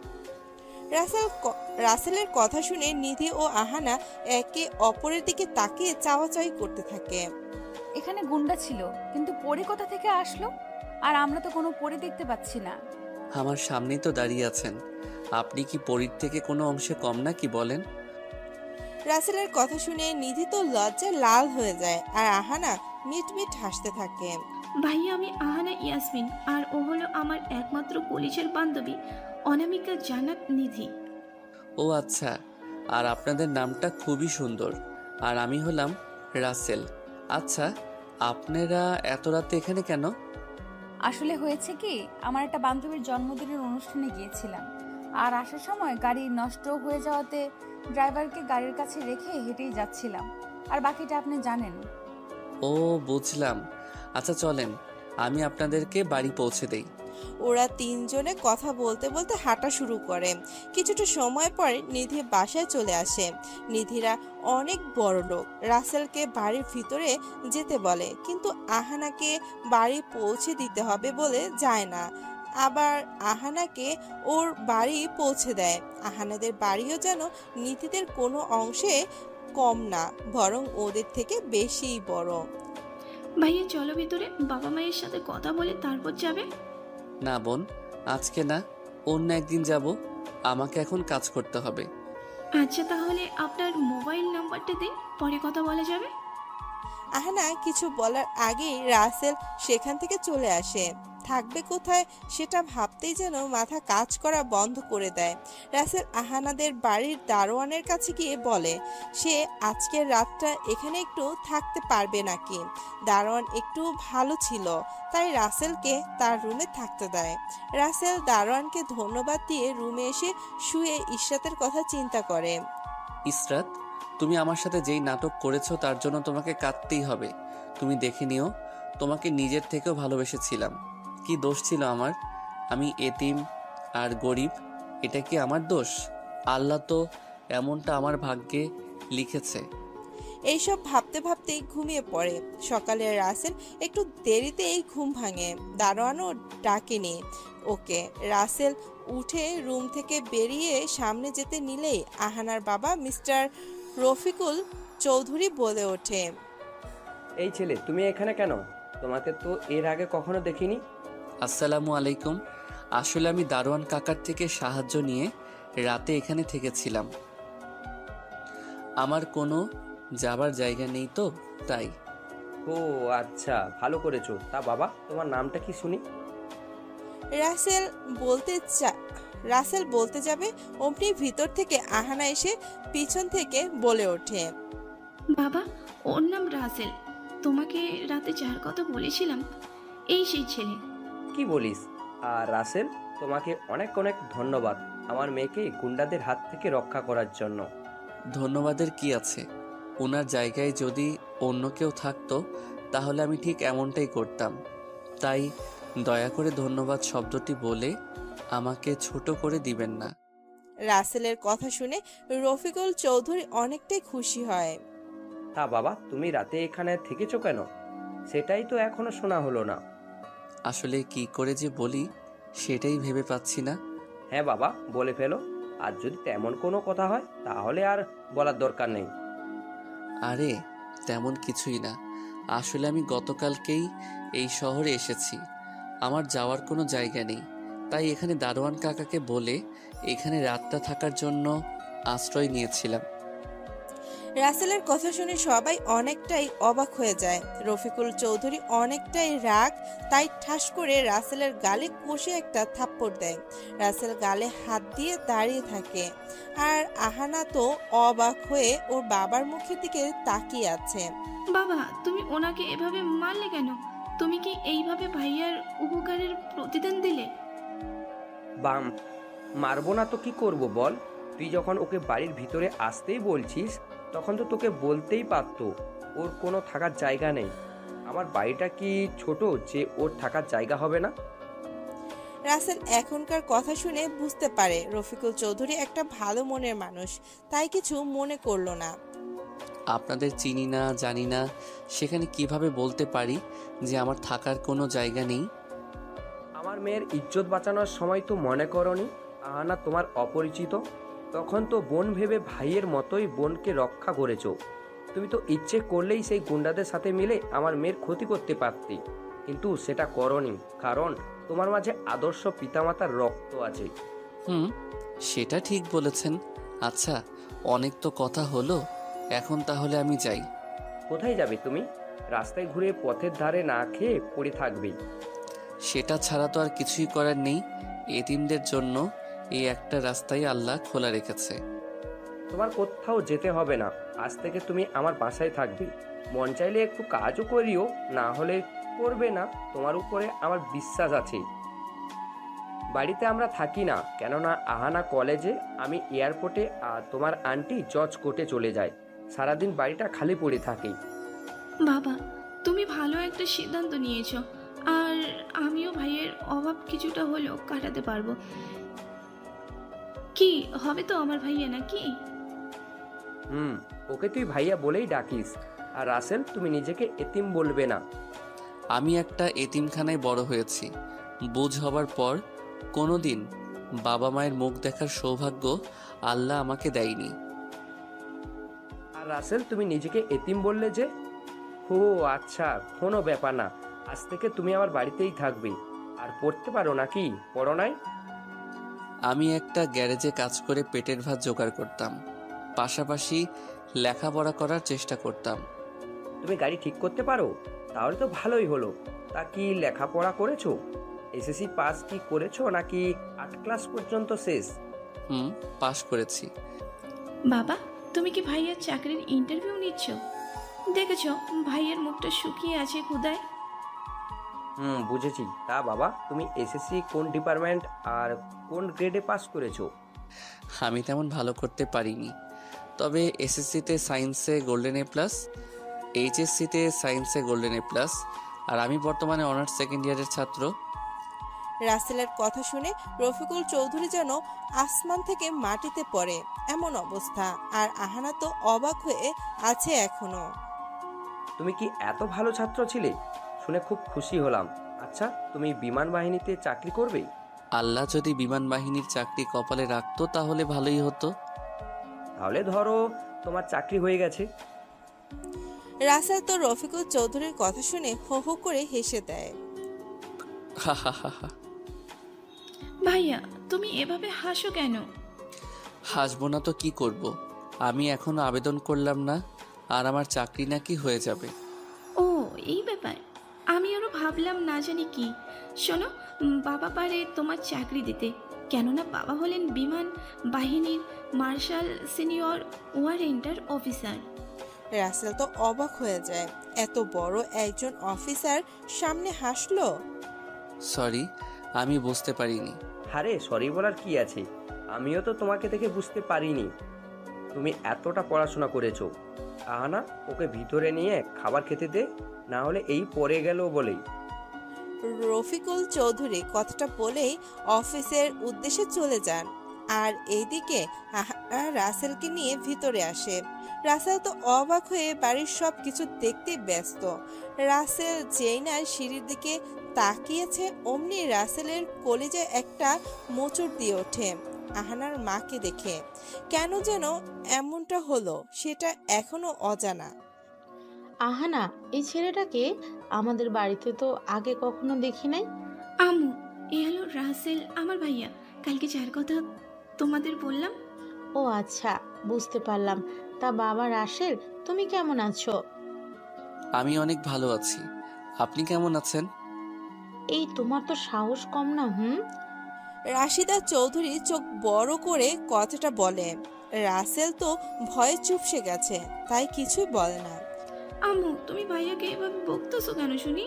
[SPEAKER 3] রাসেলের কথা শুনে নিধি ও আহানা একে অপরের দিকে তাকিয়ে চাওয়াচাই করতে থাকে।
[SPEAKER 9] এখানে গুন্ডা ছিল, কিন্তু পরি কোথা থেকে আসলো? আর আমরা তো কোনো পরি দেখতে পাচ্ছি না।
[SPEAKER 1] আমার সামনেই তো দাঁড়িয়ে আছেন, আপনি কি পরীর থেকে কোনো অংশে কম না কি বলেন?
[SPEAKER 3] রাসেলের কথা শুনে নিধি তো লজ্জায় লাল হয়ে যায়, আর আহানা মিটমিট হাসতে থাকে।
[SPEAKER 7] ভাইয়া, আমি আহানা ইয়াসমিন, আর ও হলো আমার একমাত্র কলিজের বান্ধবী অনামিকা জান্নাত নিধি।
[SPEAKER 1] ও আচ্ছা, আর আপনাদের নামটা খুবই সুন্দর। আর আমি হলাম রাসেল। আচ্ছা, আপনারা এত রাতে এখানে কেন?
[SPEAKER 9] আসলে হয়েছে কি, আমার একটা বান্ধবীর জন্মদিনের অনুষ্ঠানে গিয়েছিলাম, আর আসার সময় গাড়ি নষ্ট হয়ে যাওয়াতে ড্রাইভারকে গাড়ির কাছে রেখে হেঁটেই যাচ্ছিলাম। আর বাকিটা আপনি জানেন।
[SPEAKER 1] ও বুঝলাম। আচ্ছা চলেন, আমি আপনাদেরকে বাড়ি পৌঁছে দেই।
[SPEAKER 3] ওরা তিনজনে কথা বলতে বলতে হাঁটা শুরু করে। কিছুটা সময় পরে নিধি বাসায় চলে আসে। নিধিরা অনেক বড় লোক। রাসেলকে বাড়ির ভিতরে যেতে বলে, কিন্তু আহানাকে বাড়ি পৌঁছে দিতে হবে বলে যায় না। আবার আহানাকে ওর বাড়ি পৌঁছে দেয়। আহানাদের বাড়িও যেন নিধিদের কোনো অংশে কম না, বরং ওদের থেকে বেশিই বড়।
[SPEAKER 7] ভাইয়া চলো ভিতরে, বাবা মায়ের সাথে কথা বলে তারপর যাবে।
[SPEAKER 1] না বোন, আজকে না, অন্য একদিন যাব। আমাকে এখন কাজ করতে হবে।
[SPEAKER 7] আচ্ছা তাহলে আপনার মোবাইল নাম্বারটা দিন, পরে কথা বলা যাবে।
[SPEAKER 3] আহানা কিছু বলার আগেই রাসেল সেখান থেকে চলে আসে। থাকবে কোথায় সেটা ভাবতেই যেন মাথা কাজ করা বন্ধ করে দেয়। রাসেল আহানাদের বাড়ির দারোয়ানের কাছে গিয়ে বলে সে আজকের রাতটা এখানে একটু থাকতে পারবে নাকি। দারোয়ান একটু ভালো ছিল, তাই রাসেলকে তার রুমে থাকতে দেয়। রাসেল দারোয়ানকে ধন্যবাদ দিয়ে রুমে এসে শুয়ে ইশরাতের কথা চিন্তা করে।
[SPEAKER 1] ইসরাত, তুমি আমার সাথে যেই নাটক করেছো তার জন্য তোমাকে কাঁদতেই হবে। তুমি দেখে নিও, তোমাকে নিজের থেকেও ভালোবেসেছিলাম। কি দোষ ছিল আমার? আমি এতিম আর গরিব, এটা কি আমার দোষ? আল্লাহ তো এমনটা আমার ভাগ্যে লিখেছে।
[SPEAKER 3] এইসব ভাবতে ভাবতেই ঘুমিয়ে পড়ে। সকালে রাসেল একটু দেরিতেই ঘুম ভাঙে। দারোয়ানও ডাকেনি ওকে। রাসেল উঠে রুম থেকে বেরিয়ে সামনে যেতে নিলেই আহানার বাবা মিস্টার রফিকুল চৌধুরী বলে ওঠে,
[SPEAKER 10] এই ছেলে, তুমি এখানে কেন? তোমাকে তো এর আগে কখনো দেখিনি।
[SPEAKER 1] আসসালামু আলাইকুম। আসলে আমি দারোয়ান কাকার থেকে সাহায্য নিয়ে রাতে এখানে থেকেছিলাম। আমার কোনো যাবার জায়গা নেই তো তাই।
[SPEAKER 10] ও আচ্ছা, ভালো করেছো। তা বাবা, তোমার নামটা কি শুনি?
[SPEAKER 3] রাসেল বলতে যাবে অমনি ভিতর থেকে আহানা এসে পিছন থেকে বলে ওঠে,
[SPEAKER 7] বাবা, ওর নাম রাসেল। তোমাকে রাতে যার কথা বলেছিলাম, এই সেই ছেলে।
[SPEAKER 10] কি বলিস? আর রাসেল, তোমাকে অনেক অনেক ধন্যবাদ আমার মেয়েকে গুন্ডাদের হাত থেকে রক্ষা করার জন্য।
[SPEAKER 1] ধন্যবাদের কি আছে? ওনার জায়গায় যদি অন্য কেউ থাকতো তাহলে আমি ঠিক এমনটাই করতাম। তাই দয়া করে ধন্যবাদ শব্দটি বলে আমাকে ছোট করে দিবেন না।
[SPEAKER 3] রাসেলের কথা শুনে রফিকুল চৌধুরী অনেকটাই খুশি হয়।
[SPEAKER 10] তা বাবা, তুমি রাতে এখানে থেকেছো কেন? সেটাই তো এখনো শোনা হলো না।
[SPEAKER 1] আসলে কি করে যে বলি সেটাই ভেবে পাচ্ছি না।
[SPEAKER 10] হ্যাঁ বাবা, বলে ফেলো। আর যদি তেমন কোনো কথা হয় তাহলে আর বলার দরকার নেই।
[SPEAKER 1] আরে তেমন কিছুই না। আসলে আমি গতকালকেই এই শহরে এসেছি। আমার যাওয়ার কোনো জায়গা নেই, তাই এখানে দারোয়ান কাকাকে বলে এখানে রাতটা থাকার জন্য আশ্রয় নিয়েছিলাম।
[SPEAKER 3] রাসেলের কথা শুনে সবাই অনেকটাই অবাক হয়ে যায়। রফিকুল চৌধুরী অনেকটাই রাগ, তাই ঠাস করে রাসেলের গালে কষে একটা থাপ্পড় দেয়। রাসেল গালে হাত দিয়ে দাঁড়িয়ে থাকে, আর আহানা তো অবাক হয়ে ওর বাবার মুখের দিকে তাকিয়ে আছে।
[SPEAKER 7] বাবা, তুমি ওনাকে এভাবে মারলে কেন? তুমি কি এইভাবে ভাইয়ার উপকারের প্রতিদান দিলে?
[SPEAKER 10] বাম, মারবো না তো কি করব বল? তুই যখন ওকে বাড়ির ভিতরে আসতেই বলছিস, তখন তো তোকে বলতেই পারতো ওর কোনো থাকার জায়গা নেই। আমার বাড়িটা কি ছোট যে ওর থাকার জায়গা হবে না?
[SPEAKER 3] রাসেল এখনকার কথা শুনে বুঝতে পারে রফিকুল চৌধুরী একটা ভালো মনের মানুষ, তাই কিছু মনে করলো না।
[SPEAKER 1] আপনাদের চিনি না জানি না, সেখানে কিভাবে বলতে পারি যে আমার থাকার কোনো জায়গা নেই?
[SPEAKER 10] আমার মেয়ের ইজ্জত বাঁচানোর সময় তো মনে করনি আহানা তোমার অপরিচিত? তখন তো বোন ভেবে ভাইয়ের মতোই বোনকে রক্ষা করেছো। তুমি তো ইচ্ছে করলেই সেই গুন্ডাদের সাথে মিলে আমার মেয়ের ক্ষতি করতে পারতে, কিন্তু সেটা করনি, কারণ তোমার মাঝে আদর্শ পিতামাতার রক্ত আছে।
[SPEAKER 1] সেটা ঠিক বলেছেন। আচ্ছা, অনেক তো কথা হলো, এখন তাহলে আমি যাই।
[SPEAKER 10] কোথায় যাবে তুমি? রাস্তায় ঘুরে পথের ধারে না খেয়ে পড়ে থাকবে?
[SPEAKER 1] সেটা ছাড়া তো আর কিছুই করার নেই। এতিমদের জন্য এই একটা রাস্তাই আল্লাহ খোলা রেখেছে।
[SPEAKER 10] তোমার কোথাও যেতে হবে না, আজ থেকে তুমি আমার বাসায় থাকবে। মন চাইলে একটু কাজও করিও, না হলে করবে না। তোমার উপরে আমার বিশ্বাস আছে। বাড়িতে আমরা থাকি না, কেননা আহানা কলেজে, আমি এয়ারপোর্টে, আর তোমার আন্টি জজ কোর্টে চলে যায়। সারাদিন বাড়িটা খালি পড়ে থাকে।
[SPEAKER 7] বাবা, তুমি ভালো একটা সিদ্ধান্ত নিয়েছো, আর আমিও ভাইয়ের অভাব কিছুটা হলেও কাটাতে পারবো। কি হবে তো আমার ভাইয়া নাকি?
[SPEAKER 10] ওকে তুই ভাইয়া বলেই ডাকিস। আর রাসেল, তুমি নিজেকে এতিম বলবে না।
[SPEAKER 1] আমি একটা এতিমখানায় বড় হয়েছি। বুঝ হবার পর কোনোদিন বাবা মায়ের মুখ দেখার সৌভাগ্য আল্লাহ আমাকে দেয়নি।
[SPEAKER 10] আর রাসেল, তুমি নিজেকে এতিম বললে যে? ও আচ্ছা, কোনো ব্যাপার না। আজ থেকে তুমি আমার বাড়িতেই থাকবে। আর পড়তে পারো নাকি? পড়ো নাই?
[SPEAKER 1] আমি একটা গ্যারেজে কাজ করে পেটের ভাত জোগাড় করতাম, পাশাপাশি লেখাপড়া করার চেষ্টা করতাম।
[SPEAKER 10] তুমি গাড়ি ঠিক করতে পারো? তাহলে তো ভালোই হলো। তা কি লেখাপড়া করেছো? এসএসসি পাস কি করেছো, নাকি 8 ক্লাস পর্যন্ত শেষ?
[SPEAKER 1] পাস করেছি।
[SPEAKER 7] বাবা, তুমি কি ভাইয়ের চাকরির ইন্টারভিউ নিচ্ছ? দেখেছো ভাইয়ের মুখটা শুকিয়ে আছে ক্ষুধায়।
[SPEAKER 10] বুঝেছি। তা বাবা, তুমি এসএসসি কোন ডিপার্টমেন্ট আর কোন গ্রেডে পাস করেছো?
[SPEAKER 1] আমি তেমন ভালো করতে পারিনি, তবে এসএসসিতে সায়েন্সে গোল্ডেন এ প্লাস, এইচএসসিতে সায়েন্সে গোল্ডেন এ প্লাস, আর আমি বর্তমানে অনার্স সেকেন্ড ইয়ারের ছাত্র।
[SPEAKER 3] রাসেলের কথা শুনে রফিকুল চৌধুরী যেন আসমান থেকে মাটিতে পড়ে এমন অবস্থা, আর আহানা তো অবাক হয়ে আছে এখনো।
[SPEAKER 10] তুমি কি এত ভালো ছাত্র ছিলে? শুনে খুব খুশি হলাম। আচ্ছা, তুমি বিমান বাহিনীতে চাকরি করবে?
[SPEAKER 1] আল্লাহ যদি বিমান বাহিনীর চাকরি কপালে রাখতো তাহলে ভালোই হতো।
[SPEAKER 10] তাহলে ধরো তোমার চাকরি হয়ে গেছে।
[SPEAKER 3] রাসেল তো রফিকুল চৌধুরীর কথা শুনে হো হো করে হেসে দেয়।
[SPEAKER 1] হা হা হা হা।
[SPEAKER 7] ভাইয়া, তুমি এভাবে হাসো কেন?
[SPEAKER 1] হাসবো না তো কি করব? আমি এখনো আবেদন করলাম না, আর আমার চাকরি নাকি হয়ে যাবে।
[SPEAKER 7] ও, এই ব্যাপার। আমি আরো ভাবলাম না জানি কি। শোনো, বাবা পারে তোমার চাকরি দিতে, কেননা বাবা হলেন বিমান বাহিনীর মার্শাল সিনিয়র ওয়ারেন্টার অফিসার।
[SPEAKER 3] রাসেল তো অবাক হয়ে যায়, এত বড় একজন অফিসার সামনে হাসলো।
[SPEAKER 1] সরি, আমি বুঝতে পারিনি।
[SPEAKER 10] আরে সরি বলার কি আছে? আমিও তো তোমাকে দেখে বুঝতে পারিনি তুমি এতটা পড়াশোনা করেছো। আহানা, ওকে ভিতরে নিয়ে খাবার খেতে দে, না হলে এই পড়ে গেল বলেই।
[SPEAKER 3] রফিকুল চৌধুরী কথাটা বলেই অফিসের উদ্দেশ্যে চলে যান, আর এইদিকে রাসেলকে নিয়ে ভিতরে আসে। রাসেল তো অবাক হয়ে বাড়ির সব কিছু দেখতে ব্যস্ত। রাসেল যেই না সিঁড়ির দিকে তাকিয়েছে, অমনি রাসেলের কলিজায় একটা মোচড় দিয়ে ওঠে আহানার মাকে দেখে। কেন যেন এমনটা হলো সেটা এখনো অজানা।
[SPEAKER 11] আহানা, এই ছেলেটাকে আমাদের বাড়িতে তো আগে কখনো দেখি নাই।
[SPEAKER 7] আম্মু, এ হলো রাসেল, আমার ভাইয়া, কালকে যার কথা তোমাদের বললাম।
[SPEAKER 11] ও আচ্ছা, বুঝতে পারলাম। তা বাবা রাসেল, তুমি কেমন আছো?
[SPEAKER 1] আমি অনেক ভালো আছি, আপনি কেমন আছেন?
[SPEAKER 11] এই তোমার তো সাহস কম না।
[SPEAKER 3] রাশিদা চৌধুরী চোখ বড় করে কথাটা বলে। রাসেল তো ভয়ে চুপসে গেছে, তাই কিছুই বলে না।
[SPEAKER 7] আম্মু, তুমি ভাইয়াকে এভাবে বকতেছো কেন শুনি?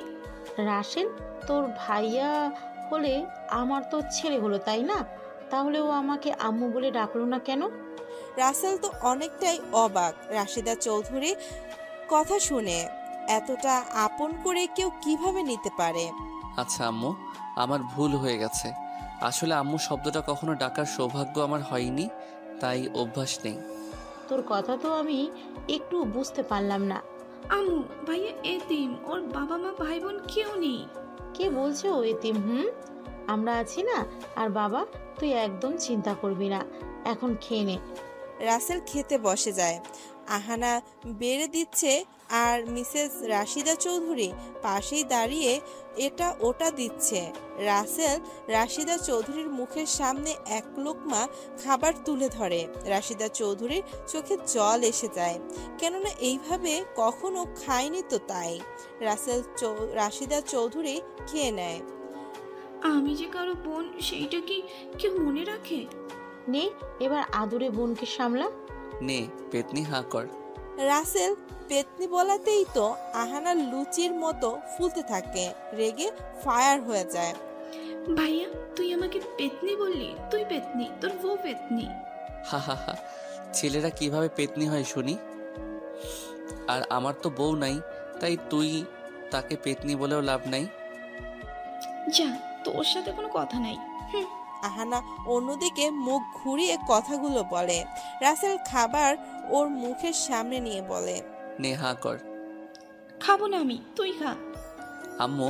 [SPEAKER 11] রাসেল তোর ভাইয়া হলে আমার তো ছেলে হলো, তাই না? তাহলে ও আমাকে আম্মু বলে ডাকলো না কেন?
[SPEAKER 12] রাসেল তো অনেকটাই অবাক রাশিদা চৌধুরী কথা শুনে। এতটা আপন করে কেউ কিভাবে নিতে পারে?
[SPEAKER 1] আচ্ছা আম্মু, আমার ভুল হয়ে গেছে। আসলে আম্মু শব্দটা কখনো ডাকার সৌভাগ্য আমার হয়নি, তাই অভ্যাস নেই।
[SPEAKER 11] তোর কথা তো আমি একটু বুঝতে পারলাম না।
[SPEAKER 7] আম্মু, ভাইয়া এতিম, ওর বাবা মা ভাই বোন কেউ নেই।
[SPEAKER 11] কে বলছে ও এতিম? আমরা আছি না। আর বাবা, তুই একদম চিন্তা করবি না, এখন খেয়ে নে।
[SPEAKER 12] রাসেল খেতে বসে যায়। আহানা বেড়ে দিচ্ছে আর মিসেস রাশিদা চৌধুরী পাশেই দাঁড়িয়ে এটা ওটা দিচ্ছে। রাসেল রাশিদা চৌধুরীর মুখের সামনে এক লোকমা খাবার তুলে ধরে। রাশিদা চৌধুরীর চোখে জল এসে যায়, কেননা এইভাবে কখনো খায়নি তো, তাই রাশিদা চৌধুরী খেয়ে নেয়।
[SPEAKER 7] আমি যে কারো বোন, সেইটা কি কেউ মনে রাখে?
[SPEAKER 11] নে, এবার আদুরে বোনকে সামলা।
[SPEAKER 1] নে পেতনি, হাঁ কর।
[SPEAKER 12] রাসেল পেতনি বলাতেই তো আহানা লুচির মতো ফুলতে থাকে, রেগে ফায়ার হয়ে যায়।
[SPEAKER 7] ভাইয়া, তুই আমাকে পেতনি বললি? তুই পেতনি, তোর বউ পেতনি।
[SPEAKER 1] হা হা হা, ছেলেরা কিভাবে পেতনি হয় শুনি? আর আমার তো বউ নাই, তাই তুই তাকে পেতনি বলেও লাভ নাই।
[SPEAKER 7] যা, তোর সাথে কোনো কথা নাই।
[SPEAKER 12] আহানা অন্যদিকে মুখ ঘুরিয়ে কথাগুলো বলে। রাসেল খাবার ওর মুখের সামনে নিয়ে বলে,
[SPEAKER 1] নে হাঁ কর।
[SPEAKER 7] খাবো না আমি, তুই খা।
[SPEAKER 1] আম্মু,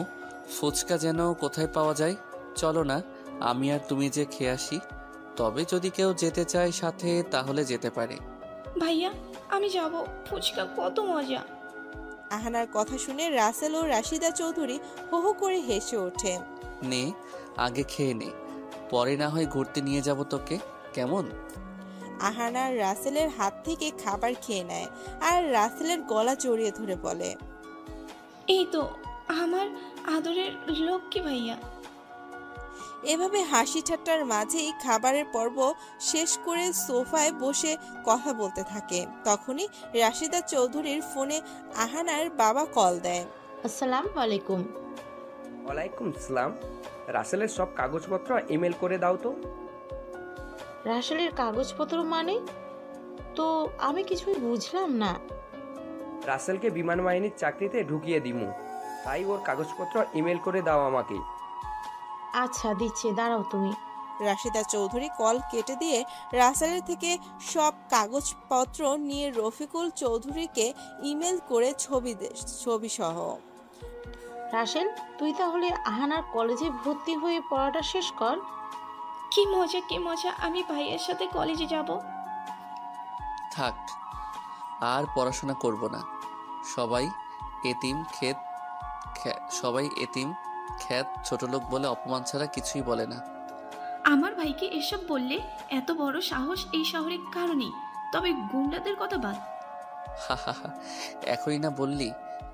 [SPEAKER 1] ফুচকা যেন কোথায় পাওয়া যায়? চলো না, আমি আর তুমি যে খেয়ে আসি। তবে যদি কেউ যেতে চায় সাথে, তাহলে যেতে পারে।
[SPEAKER 7] ভাইয়া, আমি যাব, ফুচকা কত মজা।
[SPEAKER 12] আহানার কথা শুনে রাসেল ও রাশিদা চৌধুরী হো হো করে হেসে ওঠে।
[SPEAKER 1] নে, আগে খেয়ে নে, পরে না হয় ঘুরতে নিয়ে যাব তোকে, কেমন?
[SPEAKER 12] আহানা রাসেলের হাত থেকে খাবার খেয়ে নেয় আর রাসেলের গলা জড়িয়ে ধরে বলে,
[SPEAKER 7] এই তো আমার আদরের লক্ষ্মী ভাইয়া।
[SPEAKER 12] এভাবে হাসি ঠাট্টার মাঝেই খাবারের পর্ব শেষ করে সোফায় বসে কথা বলতে থাকে। তখনই রাশিদা চৌধুরীর ফোনে আহানার বাবা কল দেয়।
[SPEAKER 11] আসসালামু আলাইকুম।
[SPEAKER 10] ওয়ালাইকুম সালাম। রাসেলের সব কাগজপত্র ইমেল করে দাও তো।
[SPEAKER 11] রাসেলের কাগজপত্র মানে? তো আমি কিছুই বুঝলাম না।
[SPEAKER 10] রাসেলকে বিমান বাহিনীর চাকরিতে ঢুকিয়ে দিমু, তাই ওর কাগজপত্র ইমেল করে দাও আমাকে।
[SPEAKER 11] আচ্ছা, দিচ্ছি, দাঁড়াও তুমি।
[SPEAKER 12] রাশিদা চৌধুরী কল কেটে দিয়ে রাসেলের থেকে সব কাগজপত্র নিয়ে রফিকুল চৌধুরীকে ইমেল করে ছবি সহ।
[SPEAKER 11] রাসেল, তুই তাহলে আহানার কলেজে ভর্তি হয়ে পড়াটা শেষ কর।
[SPEAKER 7] কি মজা, কি মজা, আমি ভাইয়ের সাথে কলেজে যাব।
[SPEAKER 1] থাক, আর পড়াশোনা করব না। সবাই এতিম খ্যাত ছোট লোক বলে অপমান ছাড়া কিছুই বলে না।
[SPEAKER 7] আমার ভাইকে এসব বললে এত বড় সাহস এই শহরে কারণেই। তবে গুন্ডাদের কথা বাদ।
[SPEAKER 1] হা হা হা, এখনই না বললি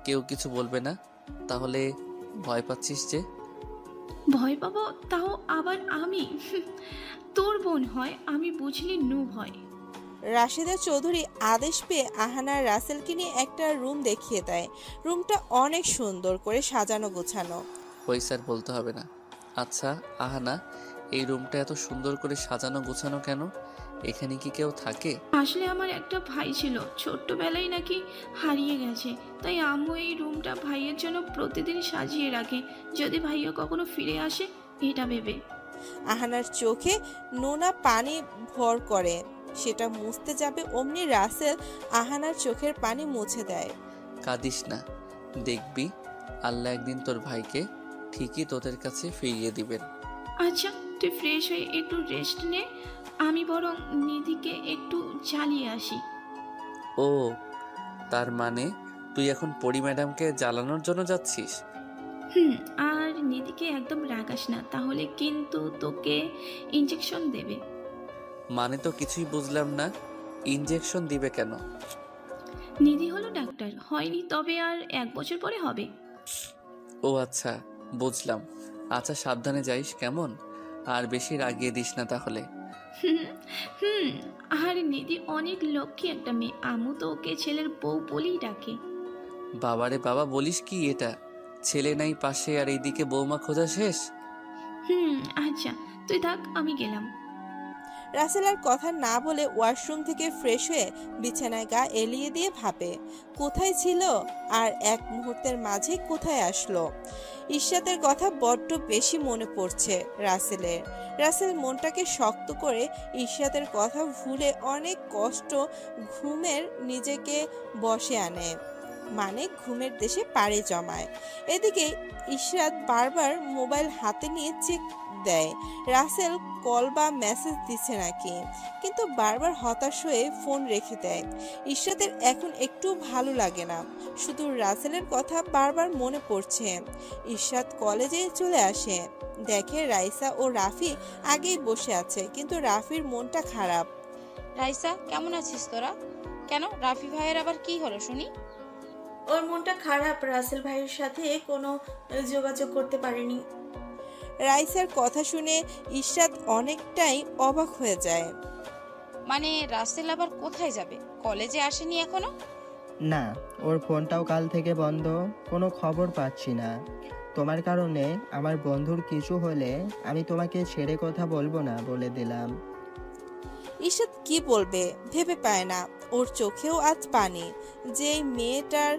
[SPEAKER 1] কেউ কিছু বলবে না, তাহলে ভয় পাচ্ছিস যে?
[SPEAKER 7] ভয় পাবো তাও আবার আমি? তোর বোন হয়, আমি বুঝলি নু ভয়।
[SPEAKER 12] রাশিদা চৌধুরী আদেশ পেয়ে আহানা রাসেলকে নিয়ে একটা রুম দেখিয়ে দেয়। রুমটা অনেক সুন্দর করে সাজানো গোছানো।
[SPEAKER 1] ওই স্যার বলতে হবে না। আচ্ছা আহানা, এই রুমটা এত সুন্দর করে সাজানো গোছানো কেন? এখানে কি কেউ থাকে?
[SPEAKER 7] আসলে আমার একটা ভাই ছিল, ছোট্টবেলায় নাকি হারিয়ে গেছে, তাই আম্মু এই রুমটা ভাইয়ের জন্য প্রতিদিন সাজিয়ে রাখে, যদি ভাইয়া কখনো ফিরে আসে এটা ভেবে।
[SPEAKER 12] আহানার চোখে নোনা পানি ভর করে, সেটা মুছতে যাবে অমনি রাসেল আহানার চোখের পানি মুছে দেয়।
[SPEAKER 1] কাঁদিস না, দেখবি আল্লাহ একদিন তোর ভাইকে ঠিকই তোদের কাছে ফিরিয়ে দিবেন।
[SPEAKER 7] আচ্ছা, তুই ফ্রেশ হয়ে একটু রেস্ট নে, আমি বরং নিধিকে একটু জ্বালিয়ে আসি।
[SPEAKER 1] ও, তার মানে তুই এখন পরি ম্যাডামকে জ্বালানোর জন্য যাচ্ছিস?
[SPEAKER 7] আর নিধিকে একদম রাগাস না, তাহলে কিন্তু তোকে ইনজেকশন দেবে।
[SPEAKER 1] মানে তো কিছুই বুঝলাম না, ইনজেকশন দিবে কেন?
[SPEAKER 7] নিধি হলো ডাক্তার, হয়নি তবে আর 1 বছর পরে হবে।
[SPEAKER 1] ও আচ্ছা, বুঝলাম। আচ্ছা সাবধানে যাইস কেমন? আর বেশি রাগিয়ে দিস না তাহলে।
[SPEAKER 7] আর নিধি অনেক লক্ষ্মী একটা মেয়ে, আমু তো ওকে ছেলের বউ বলেই ডাকে।
[SPEAKER 1] বাবারে বাবা, বলিস কি এটা? ছেলে নাই পাশে আর এইদিকে বৌমা খোঁজা শেষ।
[SPEAKER 7] আচ্ছা তুই থাক, আমি গেলাম।
[SPEAKER 12] রাসেল আর কথা না বলে ওয়াশরুম থেকে ফ্রেশ হয়ে বিছানায় গা এলিয়ে দিয়ে ভাবে কোথায় ছিল আর এক মুহূর্তের মাঝে কোথায় আসলো। ইশরাতের কথা বড্ড বেশি মনে পড়ছে রাসেলের। রাসেল মনটাকে শক্ত করে ইশরাতের কথা ভুলে অনেক কষ্ট ঘুমের নিজেকে বসে আনে, মানে ঘুমের দেশে পাড়ি জমায়। এদিকে ইশরাত বারবার মোবাইল হাতে নিয়ে চেক দেয় রাসেল কল বা মেসেজ দিচ্ছে নাকি, কিন্তু বারবার হতাশ হয়ে ফোন রেখে দেয়। ইশরাতের এখন একটু ভালো লাগে না, শুধু রাসেলের কথা বারবার মনে পড়ছে। ইশরাত কলেজে চলে আসে, দেখে রাইসা ও রাফি আগেই বসে আছে, কিন্তু রাফির মনটা খারাপ।
[SPEAKER 4] রাইসা, কেমন আছিস তোরা? কেন, রাফি ভাইয়ের আবার কি হলো শুনি?
[SPEAKER 6] ওর মনটা খারাপ, রাসেল ভাইয়ের সাথে কোনো যোগাযোগ করতে পারেনি।
[SPEAKER 12] রাইসার কথা শুনে ইশরাত অনেকটাই অবাক হয়ে যায়।
[SPEAKER 4] মানে রাসেল আবার কোথায় যাবে? কলেজে আসেনি এখনো?
[SPEAKER 2] না, ওর ফোনটাও কাল থেকে বন্ধ, কোনো খবর পাচ্ছি না। তোমার কারণে আমার বন্ধুর কিছু হলে আমি তোমাকে ছেড়ে কথা বলবো না বলে দিলাম।
[SPEAKER 12] ইশরাত কি বলবে ভেবে পায় না, ওর চোখেও আজ পানি। যেই মেয়েটার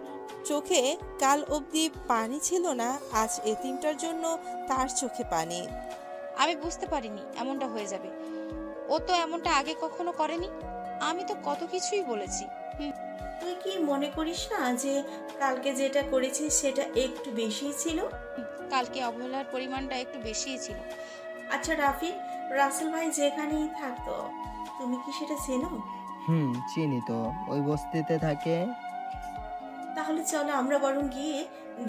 [SPEAKER 12] চোখে কাল অবধি পানি ছিল না, আজ এতিমটার জন্য তার চোখে পানি।
[SPEAKER 4] আমি বুঝতে পারিনি এমনটা হয়ে যাবে। ও তো এমনটা আগে কখনো করেনি। আমি তো কত কিছুই বলেছি।
[SPEAKER 6] তুই কি মনে করিস না যে কালকে যেটা করেছিস সেটা একটু বেশি ছিল?
[SPEAKER 4] কালকে অবহেলার পরিমাণটা একটু বেশিই ছিল।
[SPEAKER 6] আচ্ছা রাফি, রাসেল ভাই যেখানেই থাকতো তুমি কি সেটা চেনো?
[SPEAKER 2] চিনি তো, ওই বস্তিতে থাকে।
[SPEAKER 6] তাহলে চলো আমরা বরং গিয়ে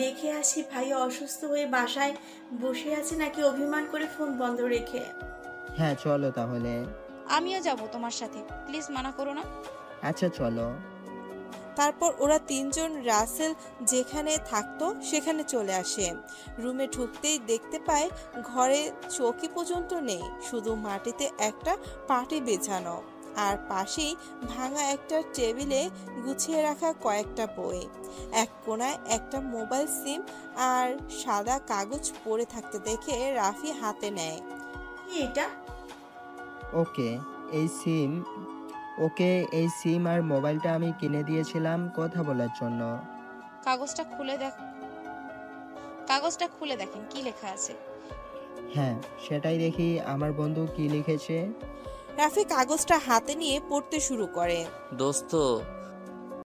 [SPEAKER 6] দেখে আসি ভাই অসুস্থ হয়ে বাসায় বসে আছে নাকি অভিমান করে ফোন বন্ধ রেখে।
[SPEAKER 2] হ্যাঁ চলো তাহলে।
[SPEAKER 4] আমিও যাব তোমার সাথে, প্লিজ মানা করো না।
[SPEAKER 2] আচ্ছা চলো।
[SPEAKER 12] তারপর ওরা তিনজন রাসেল যেখানে থাকতো সেখানে চলে আসে। রুমে ঢুকতেই দেখতে পায় ঘরে চৌকি পর্যন্ত নেই, শুধু মাটিতে একটা পাটি বেছানো, আর পাশেই ভাঙা একটা টেবিলে গুছিয়ে রাখা কয়েকটা বই। এক কোণায় একটা মোবাইল সিম আর সাদা কাগজ পড়ে থাকতে দেখে রাফি হাতে নেয়।
[SPEAKER 6] কি এটা?
[SPEAKER 2] ওকে এই সিম আর মোবাইলটা আমি কিনে দিয়েছিলাম কথা বলার জন্য।
[SPEAKER 4] কাগজটা খুলে দেখেন কি লেখা আছে।
[SPEAKER 2] হ্যাঁ সেটাই দেখি আমার বন্ধু কি লিখেছে।
[SPEAKER 12] রাফি কাগজটা হাতে নিয়ে পড়তে শুরু করে।
[SPEAKER 1] দোস্ত,